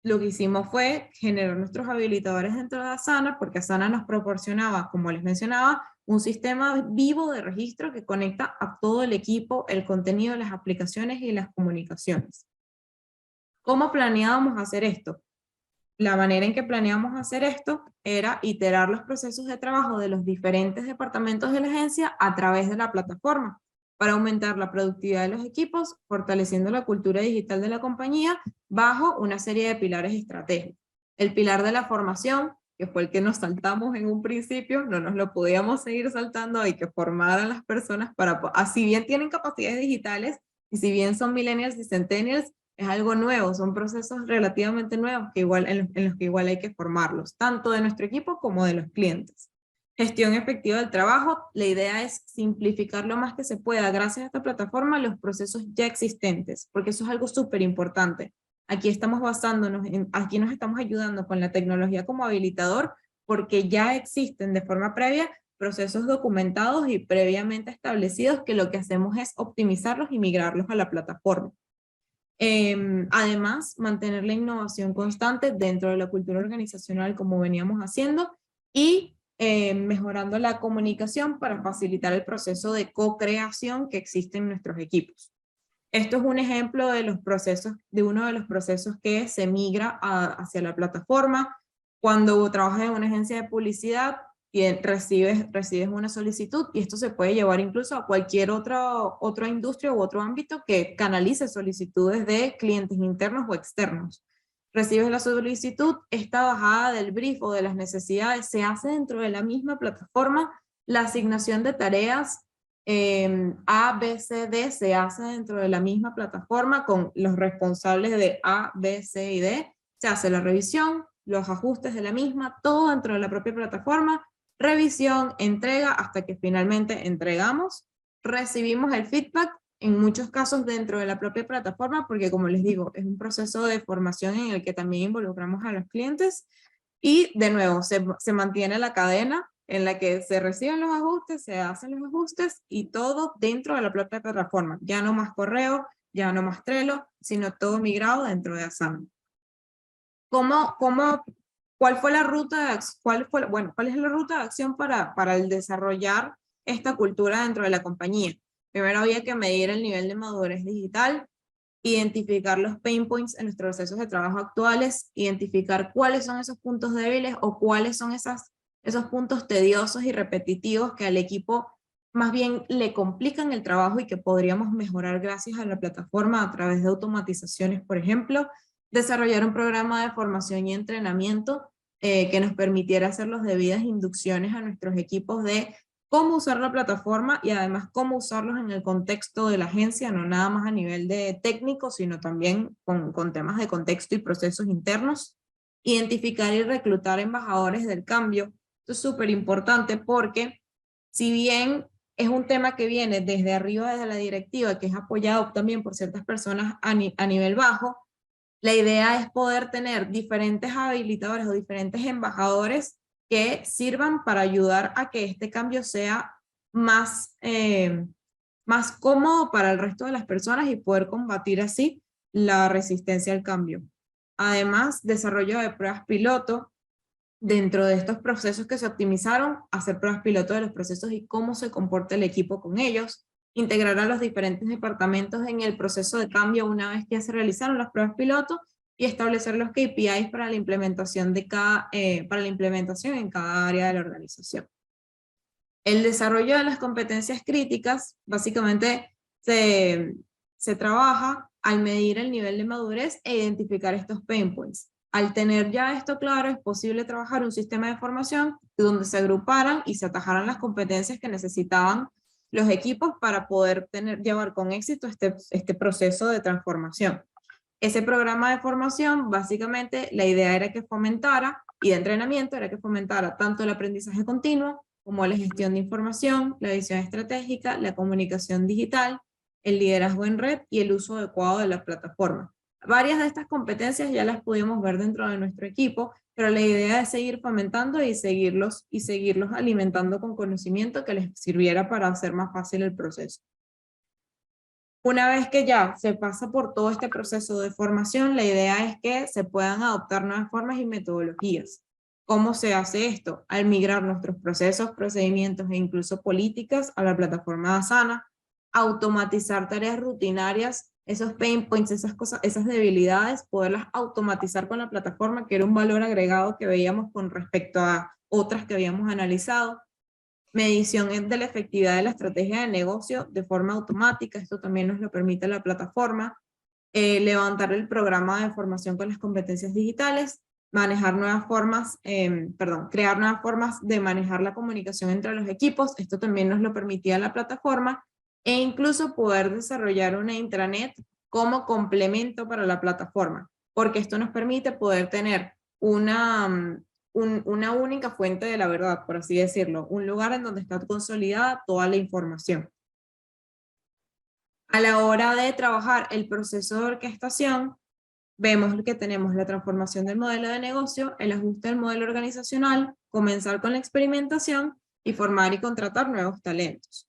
lo que hicimos fue generar nuestros habilitadores dentro de Asana, porque Asana nos proporcionaba, como les mencionaba, un sistema vivo de registro que conecta a todo el equipo, el contenido, las aplicaciones y las comunicaciones. ¿Cómo planeábamos hacer esto? La manera en que planeábamos hacer esto era iterar los procesos de trabajo de los diferentes departamentos de la agencia a través de la plataforma, para aumentar la productividad de los equipos, fortaleciendo la cultura digital de la compañía bajo una serie de pilares estratégicos. El pilar de la formación, que fue el que nos saltamos en un principio, no nos lo podíamos seguir saltando, hay que formar a las personas si bien tienen capacidades digitales, y si bien son millennials y centennials, es algo nuevo, son procesos relativamente nuevos en los que igual hay que formarlos, tanto de nuestro equipo como de los clientes. Gestión efectiva del trabajo, la idea es simplificar lo más que se pueda gracias a esta plataforma los procesos ya existentes, porque eso es algo súper importante. Aquí estamos aquí nos estamos ayudando con la tecnología como habilitador, porque ya existen de forma previa procesos documentados y previamente establecidos que lo que hacemos es optimizarlos y migrarlos a la plataforma. Además, mantener la innovación constante dentro de la cultura organizacional como veníamos haciendo, y mejorando la comunicación para facilitar el proceso de co-creación que existe en nuestros equipos. Esto es un ejemplo de uno de los procesos que se migra hacia la plataforma. Cuando trabajas en una agencia de publicidad, y recibes una solicitud, y esto se puede llevar incluso a cualquier otra industria u otro ámbito que canalice solicitudes de clientes internos o externos. Recibes la solicitud, esta bajada del brief o de las necesidades se hace dentro de la misma plataforma, la asignación de tareas A, B, C, D se hace dentro de la misma plataforma con los responsables de A, B, C y D, se hace la revisión, los ajustes de la misma, todo dentro de la propia plataforma, revisión, entrega, hasta que finalmente entregamos, recibimos el feedback, en muchos casos dentro de la propia plataforma, porque como les digo, es un proceso de formación en el que también involucramos a los clientes, y de nuevo, se mantiene la cadena en la que se reciben los ajustes, se hacen los ajustes, y todo dentro de la propia plataforma, ya no más correo, ya no más Trello, sino todo migrado dentro de Asana. ¿Cuál fue la ruta de, cuál es la ruta de acción para el desarrollar esta cultura dentro de la compañía? Primero había que medir el nivel de madurez digital, identificar los pain points en nuestros procesos de trabajo actuales, identificar cuáles son esos puntos débiles o cuáles son esos puntos tediosos y repetitivos que al equipo más bien le complican el trabajo y que podríamos mejorar gracias a la plataforma a través de automatizaciones, por ejemplo. Desarrollar un programa de formación y entrenamiento que nos permitiera hacer las debidas inducciones a nuestros equipos de cómo usar la plataforma y además cómo usarlos en el contexto de la agencia, no nada más a nivel de técnico, sino también con temas de contexto y procesos internos. Identificar y reclutar embajadores del cambio. Esto es súper importante porque si bien es un tema que viene desde arriba, desde la directiva, que es apoyado también por ciertas personas a nivel bajo, la idea es poder tener diferentes habilitadores o diferentes embajadores que sirvan para ayudar a que este cambio sea más cómodo para el resto de las personas y poder combatir así la resistencia al cambio. Además, desarrollo de pruebas piloto. Dentro de estos procesos que se optimizaron, hacer pruebas piloto de los procesos y cómo se comporta el equipo con ellos. Integrar a los diferentes departamentos en el proceso de cambio una vez que ya se realizaron las pruebas piloto y establecer los KPIs para la implementación en cada área de la organización. El desarrollo de las competencias críticas, básicamente se trabaja al medir el nivel de madurez e identificar estos pain points. Al tener ya esto claro, es posible trabajar un sistema de formación donde se agruparan y se atajaran las competencias que necesitaban los equipos para poder llevar con éxito este proceso de transformación. Ese programa de formación, básicamente, la idea era que fomentara, y de entrenamiento, era que fomentara tanto el aprendizaje continuo, como la gestión de información, la visión estratégica, la comunicación digital, el liderazgo en red y el uso adecuado de la plataforma. Varias de estas competencias ya las pudimos ver dentro de nuestro equipo, pero la idea es seguir fomentando y seguirlos alimentando con conocimiento que les sirviera para hacer más fácil el proceso. Una vez que ya se pasa por todo este proceso de formación, la idea es que se puedan adoptar nuevas formas y metodologías. ¿Cómo se hace esto? Al migrar nuestros procesos, procedimientos e incluso políticas a la plataforma de Asana, automatizar tareas rutinarias, esos pain points, esas debilidades, poderlas automatizar con la plataforma, que era un valor agregado que veíamos con respecto a otras que habíamos analizado. Medición de la efectividad de la estrategia de negocio de forma automática, esto también nos lo permite la plataforma. Levantar el programa de formación con las competencias digitales, manejar nuevas formas, crear nuevas formas de manejar la comunicación entre los equipos, esto también nos lo permitía la plataforma, e incluso poder desarrollar una intranet como complemento para la plataforma, porque esto nos permite poder tener una única fuente de la verdad, por así decirlo, un lugar en donde está consolidada toda la información. A la hora de trabajar el proceso de orquestación, vemos que tenemos la transformación del modelo de negocio, el ajuste del modelo organizacional, comenzar con la experimentación y formar y contratar nuevos talentos.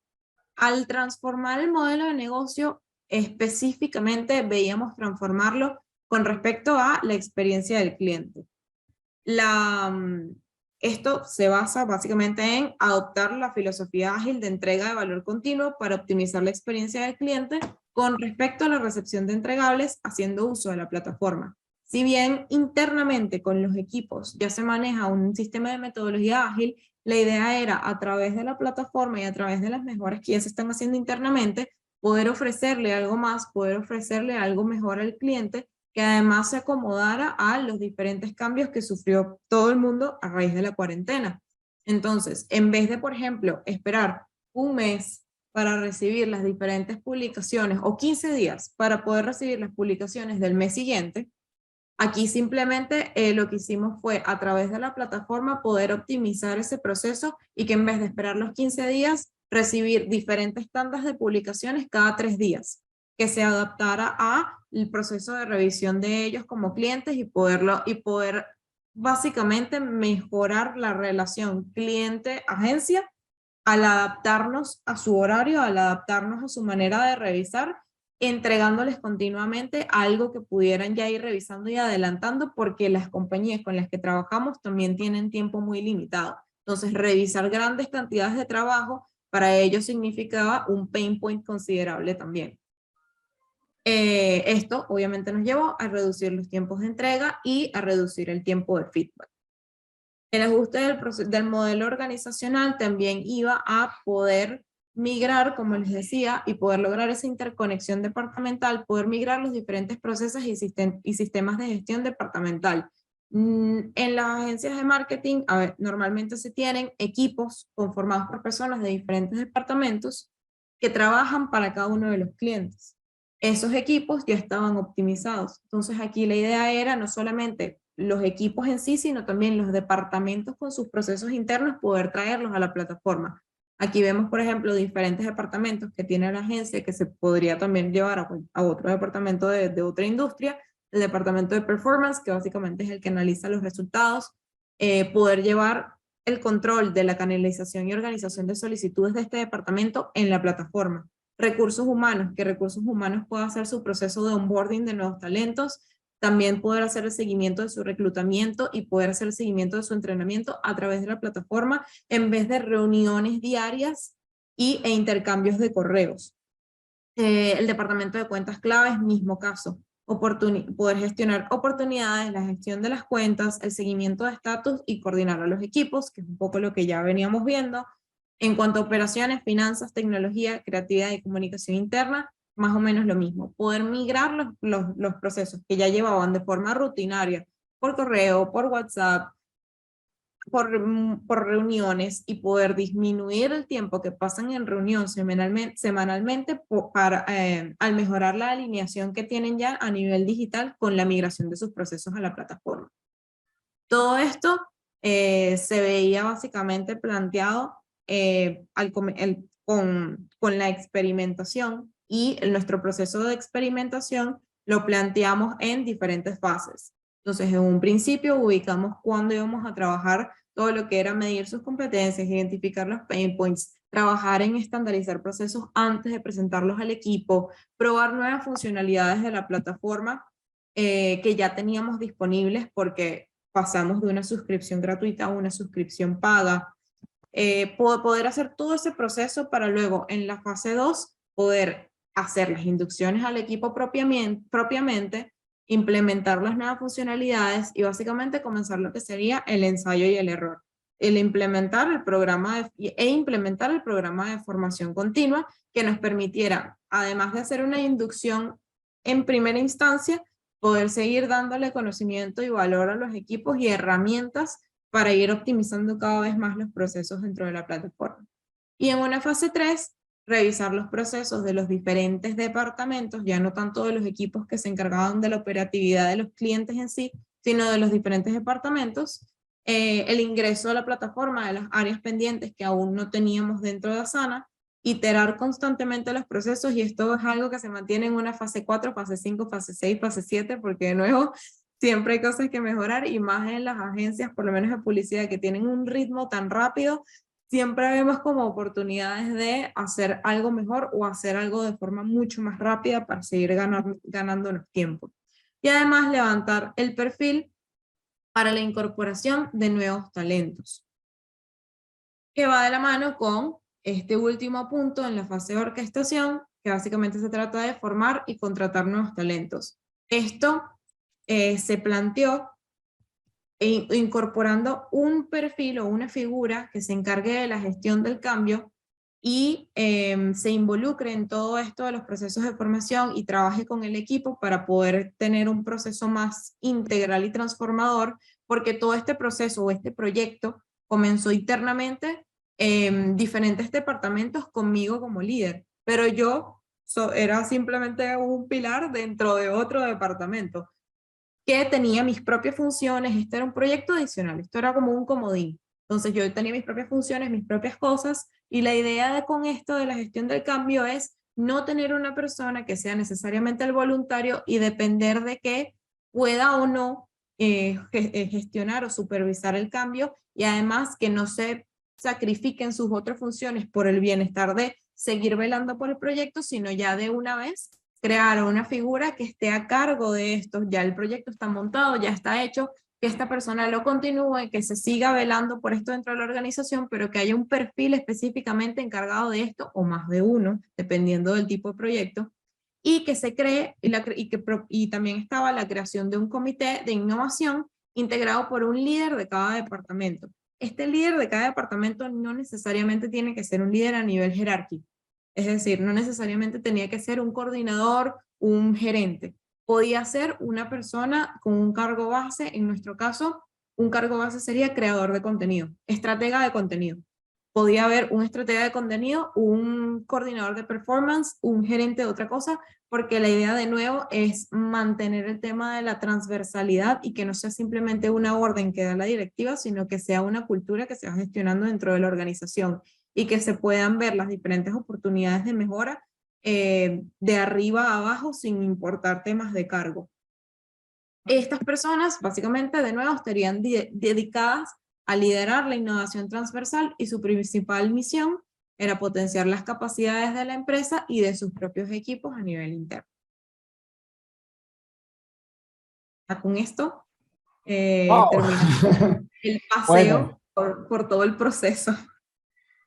Al transformar el modelo de negocio, específicamente veíamos transformarlo con respecto a la experiencia del cliente. Esto se basa básicamente en adoptar la filosofía ágil de entrega de valor continuo para optimizar la experiencia del cliente con respecto a la recepción de entregables haciendo uso de la plataforma. Si bien internamente con los equipos ya se maneja un sistema de metodología ágil, la idea era, a través de la plataforma y a través de las mejoras que ya se están haciendo internamente, poder ofrecerle algo más, poder ofrecerle algo mejor al cliente, que además se acomodara a los diferentes cambios que sufrió todo el mundo a raíz de la cuarentena. Entonces, en vez de, por ejemplo, esperar un mes para recibir las diferentes publicaciones o 15 días para poder recibir las publicaciones del mes siguiente, aquí simplemente lo que hicimos fue a través de la plataforma poder optimizar ese proceso y que en vez de esperar los 15 días, recibir diferentes tandas de publicaciones cada 3 días, que se adaptara al proceso de revisión de ellos como clientes y poder básicamente mejorar la relación cliente-agencia al adaptarnos a su horario, al adaptarnos a su manera de revisar, entregándoles continuamente algo que pudieran ya ir revisando y adelantando, porque las compañías con las que trabajamos también tienen tiempo muy limitado. Entonces, revisar grandes cantidades de trabajo para ellos significaba un pain point considerable también. Esto obviamente nos llevó a reducir los tiempos de entrega y a reducir el tiempo de feedback. El ajuste del modelo organizacional también iba a poder migrar, como les decía, y poder lograr esa interconexión departamental, poder migrar los diferentes procesos y sistemas de gestión departamental. En las agencias de marketing, normalmente se tienen equipos conformados por personas de diferentes departamentos que trabajan para cada uno de los clientes. Esos equipos ya estaban optimizados. Entonces aquí la idea era no solamente los equipos en sí, sino también los departamentos con sus procesos internos, poder traerlos a la plataforma. Aquí vemos, por ejemplo, diferentes departamentos que tiene la agencia que se podría también llevar a otro departamento de otra industria, el departamento de performance, que básicamente es el que analiza los resultados, poder llevar el control de la canalización y organización de solicitudes de este departamento en la plataforma. Recursos humanos, que recursos humanos pueda hacer su proceso de onboarding de nuevos talentos, también poder hacer el seguimiento de su reclutamiento y poder hacer el seguimiento de su entrenamiento a través de la plataforma en vez de reuniones diarias e intercambios de correos. El departamento de cuentas claves, mismo caso. Poder gestionar oportunidades, la gestión de las cuentas, el seguimiento de estatus y coordinar a los equipos, que es un poco lo que ya veníamos viendo. En cuanto a operaciones, finanzas, tecnología, creatividad y comunicación interna, más o menos lo mismo. Poder migrar los procesos que ya llevaban de forma rutinaria, por correo, por WhatsApp, por reuniones, y poder disminuir el tiempo que pasan en reunión semanalmente al mejorar la alineación que tienen ya a nivel digital con la migración de sus procesos a la plataforma. Todo esto se veía básicamente planteado con la experimentación, y nuestro proceso de experimentación lo planteamos en diferentes fases. Entonces, en un principio ubicamos cuándo íbamos a trabajar todo lo que era medir sus competencias, identificar los pain points, trabajar en estandarizar procesos antes de presentarlos al equipo, probar nuevas funcionalidades de la plataforma que ya teníamos disponibles porque pasamos de una suscripción gratuita a una suscripción paga. Poder hacer todo ese proceso para luego en la fase 2 poder hacer las inducciones al equipo propiamente, implementar las nuevas funcionalidades y básicamente comenzar lo que sería el ensayo y el error. Implementar el programa de formación continua que nos permitiera, además de hacer una inducción en primera instancia, poder seguir dándole conocimiento y valor a los equipos y herramientas para ir optimizando cada vez más los procesos dentro de la plataforma. Y en una fase 3, revisar los procesos de los diferentes departamentos, ya no tanto de los equipos que se encargaban de la operatividad de los clientes en sí, sino de los diferentes departamentos, el ingreso a la plataforma de las áreas pendientes que aún no teníamos dentro de Asana, iterar constantemente los procesos, y esto es algo que se mantiene en una fase 4, fase 5, fase 6, fase 7, porque de nuevo siempre hay cosas que mejorar, y más en las agencias, por lo menos de publicidad, que tienen un ritmo tan rápido, siempre vemos como oportunidades de hacer algo mejor o hacer algo de forma mucho más rápida para seguir ganándonos tiempo. Y además levantar el perfil para la incorporación de nuevos talentos, que va de la mano con este último punto en la fase de orquestación, que básicamente se trata de formar y contratar nuevos talentos. Esto se planteó incorporando un perfil o una figura que se encargue de la gestión del cambio y se involucre en todo esto de los procesos de formación y trabaje con el equipo para poder tener un proceso más integral y transformador, porque todo este proceso o este proyecto comenzó internamente en diferentes departamentos conmigo como líder, pero yo era simplemente un pilar dentro de otro departamento que tenía mis propias funciones. Este era un proyecto adicional, esto era como un comodín. Entonces yo tenía mis propias funciones, mis propias cosas, y la idea con esto de la gestión del cambio es no tener una persona que sea necesariamente el voluntario y depender de que pueda o no gestionar o supervisar el cambio, y además que no se sacrifiquen sus otras funciones por el bienestar de seguir velando por el proyecto, sino ya de una vez crear una figura que esté a cargo de esto. Ya el proyecto está montado, ya está hecho, que esta persona lo continúe, que se siga velando por esto dentro de la organización, pero que haya un perfil específicamente encargado de esto, o más de uno, dependiendo del tipo de proyecto, y que se cree, y también estaba la creación de un comité de innovación integrado por un líder de cada departamento. Este líder de cada departamento no necesariamente tiene que ser un líder a nivel jerárquico. Es decir, no necesariamente tenía que ser un coordinador, un gerente. Podía ser una persona con un cargo base. En nuestro caso, un cargo base sería creador de contenido, estratega de contenido. Podía haber un estratega de contenido, un coordinador de performance, un gerente de otra cosa, porque la idea de nuevo es mantener el tema de la transversalidad y que no sea simplemente una orden que da la directiva, sino que sea una cultura que se va gestionando dentro de la organización y que se puedan ver las diferentes oportunidades de mejora de arriba a abajo sin importar temas de cargo. Estas personas básicamente de nuevo estarían dedicadas a liderar la innovación transversal, y su principal misión era potenciar las capacidades de la empresa y de sus propios equipos a nivel interno. Con esto terminamos el paseo Bueno. por todo el proceso.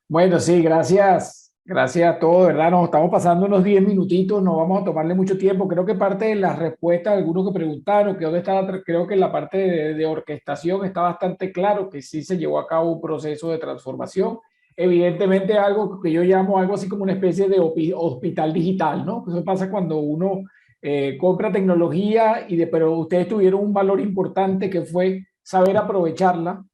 Bueno, sí, gracias. Gracias a todos, ¿verdad? Nos estamos pasando unos 10 minutitos, no vamos a tomarle mucho tiempo. Creo que parte de las respuestas de algunos que preguntaron, creo que la parte de orquestación está bastante claro, que sí se llevó a cabo un proceso de transformación. Evidentemente algo que yo llamo algo así como una especie de hospital digital, ¿no? Eso pasa cuando uno compra tecnología, pero ustedes tuvieron un valor importante que fue saber aprovecharla.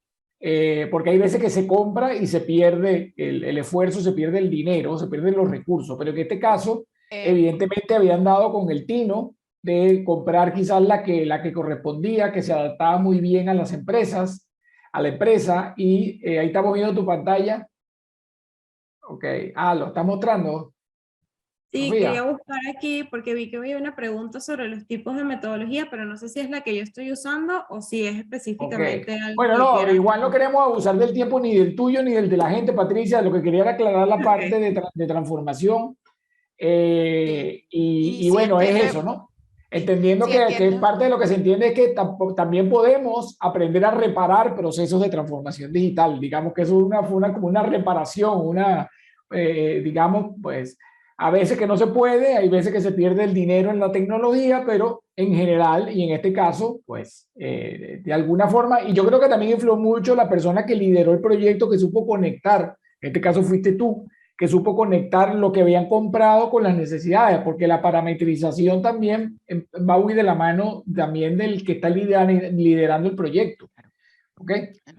Porque hay veces que se compra y se pierde el esfuerzo, se pierde el dinero, se pierden los recursos, pero en este caso, evidentemente habían dado con el tino de comprar quizás la que correspondía, que se adaptaba muy bien a las empresas, a la empresa, y ahí estamos viendo tu pantalla. Ok, lo está mostrando. Sí, Sofía. quería buscar aquí porque vi que había una pregunta sobre los tipos de metodología, pero no sé si es la que yo estoy usando o si es específicamente algo Bueno, que no, quieras. igual no queremos abusar del tiempo ni del tuyo ni del de la gente, Patricia. Lo que quería era aclarar la parte de transformación. Y Y si bueno, es entiende, eso, ¿no? sí, Entendiendo sí que entiendo. parte de lo que se entiende es que también podemos aprender a reparar procesos de transformación digital. Digamos que eso fue como una reparación, digamos, pues a veces que no se puede, hay veces que se pierde el dinero en la tecnología, pero en general, y en este caso, pues de alguna forma, y yo creo que también influyó mucho la persona que lideró el proyecto, que supo conectar, en este caso fuiste tú, que supo conectar lo que habían comprado con las necesidades, porque la parametrización también va muy de la mano también del que está liderando el proyecto. ¿Ok?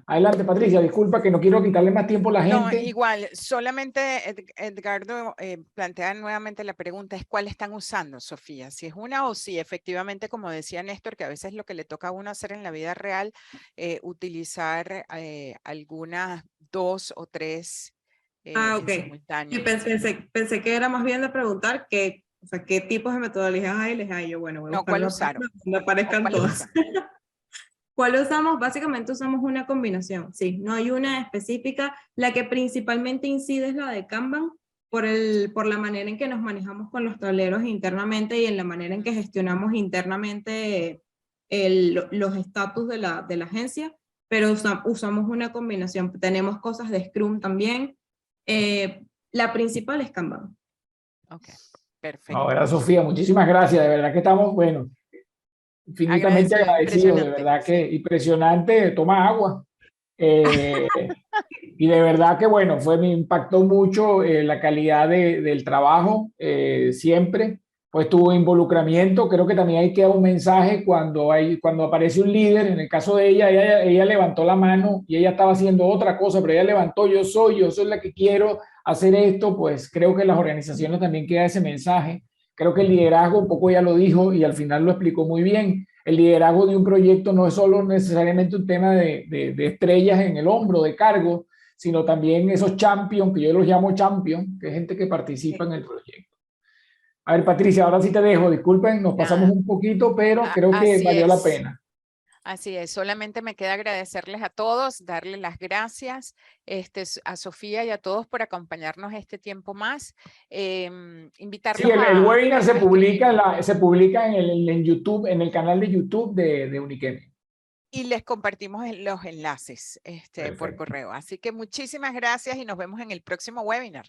Adelante, Patricia, disculpa que no quiero quitarle más tiempo a la No, gente. igual, solamente Edgardo plantea nuevamente la pregunta es ¿cuál están usando, Sofía? Si es una o si efectivamente, como decía Néstor, que a veces lo que le toca a uno hacer en la vida real, utilizar algunas 2 o 3 Ok. en Sí, simultáneo. pensé que era más bien de preguntar o sea, qué tipos de metodologías hay. Les hay yo, bueno, voy a No, buscar ¿cuál una página usaron? donde aparezcan ¿Cuál todas. usan? ¿Cuál usamos? Básicamente usamos una combinación, sí, no hay una específica. La que principalmente incide es la de Kanban, por la manera en que nos manejamos con los tableros internamente y en la manera en que gestionamos internamente los estatus de la agencia, pero usamos una combinación. Tenemos cosas de Scrum también. La principal es Kanban. Ok, perfecto. Ahora, Sofía, muchísimas gracias. De verdad que estamos, bueno, Infinitamente agradecido, de impresionante, verdad que sí. impresionante, toma agua. Y de verdad que bueno, me impactó mucho la calidad del trabajo siempre, pues tuvo involucramiento, creo que también hay que dar un mensaje cuando aparece un líder, en el caso de ella levantó la mano y ella estaba haciendo otra cosa, pero ella levantó, yo soy la que quiero hacer esto, pues creo que las organizaciones también queda ese mensaje. Creo que el liderazgo, un poco ella lo dijo y al final lo explicó muy bien. El liderazgo de un proyecto no es solo necesariamente un tema de estrellas en el hombro, de cargo, sino también esos champions, que yo los llamo champions, que es gente que participa en el proyecto. A ver, Patricia, ahora sí te dejo, disculpen, nos pasamos Nada, un poquito, pero creo que así valió la es. pena. Así es, solamente me queda agradecerles a todos, darles las gracias a Sofía y a todos por acompañarnos este tiempo más. Sí, Invitarlos el webinar se a escribir. publica, se publica en YouTube, en el canal de YouTube de Unikem. Y les compartimos los enlaces por Perfecto. correo. Así que muchísimas gracias y nos vemos en el próximo webinar.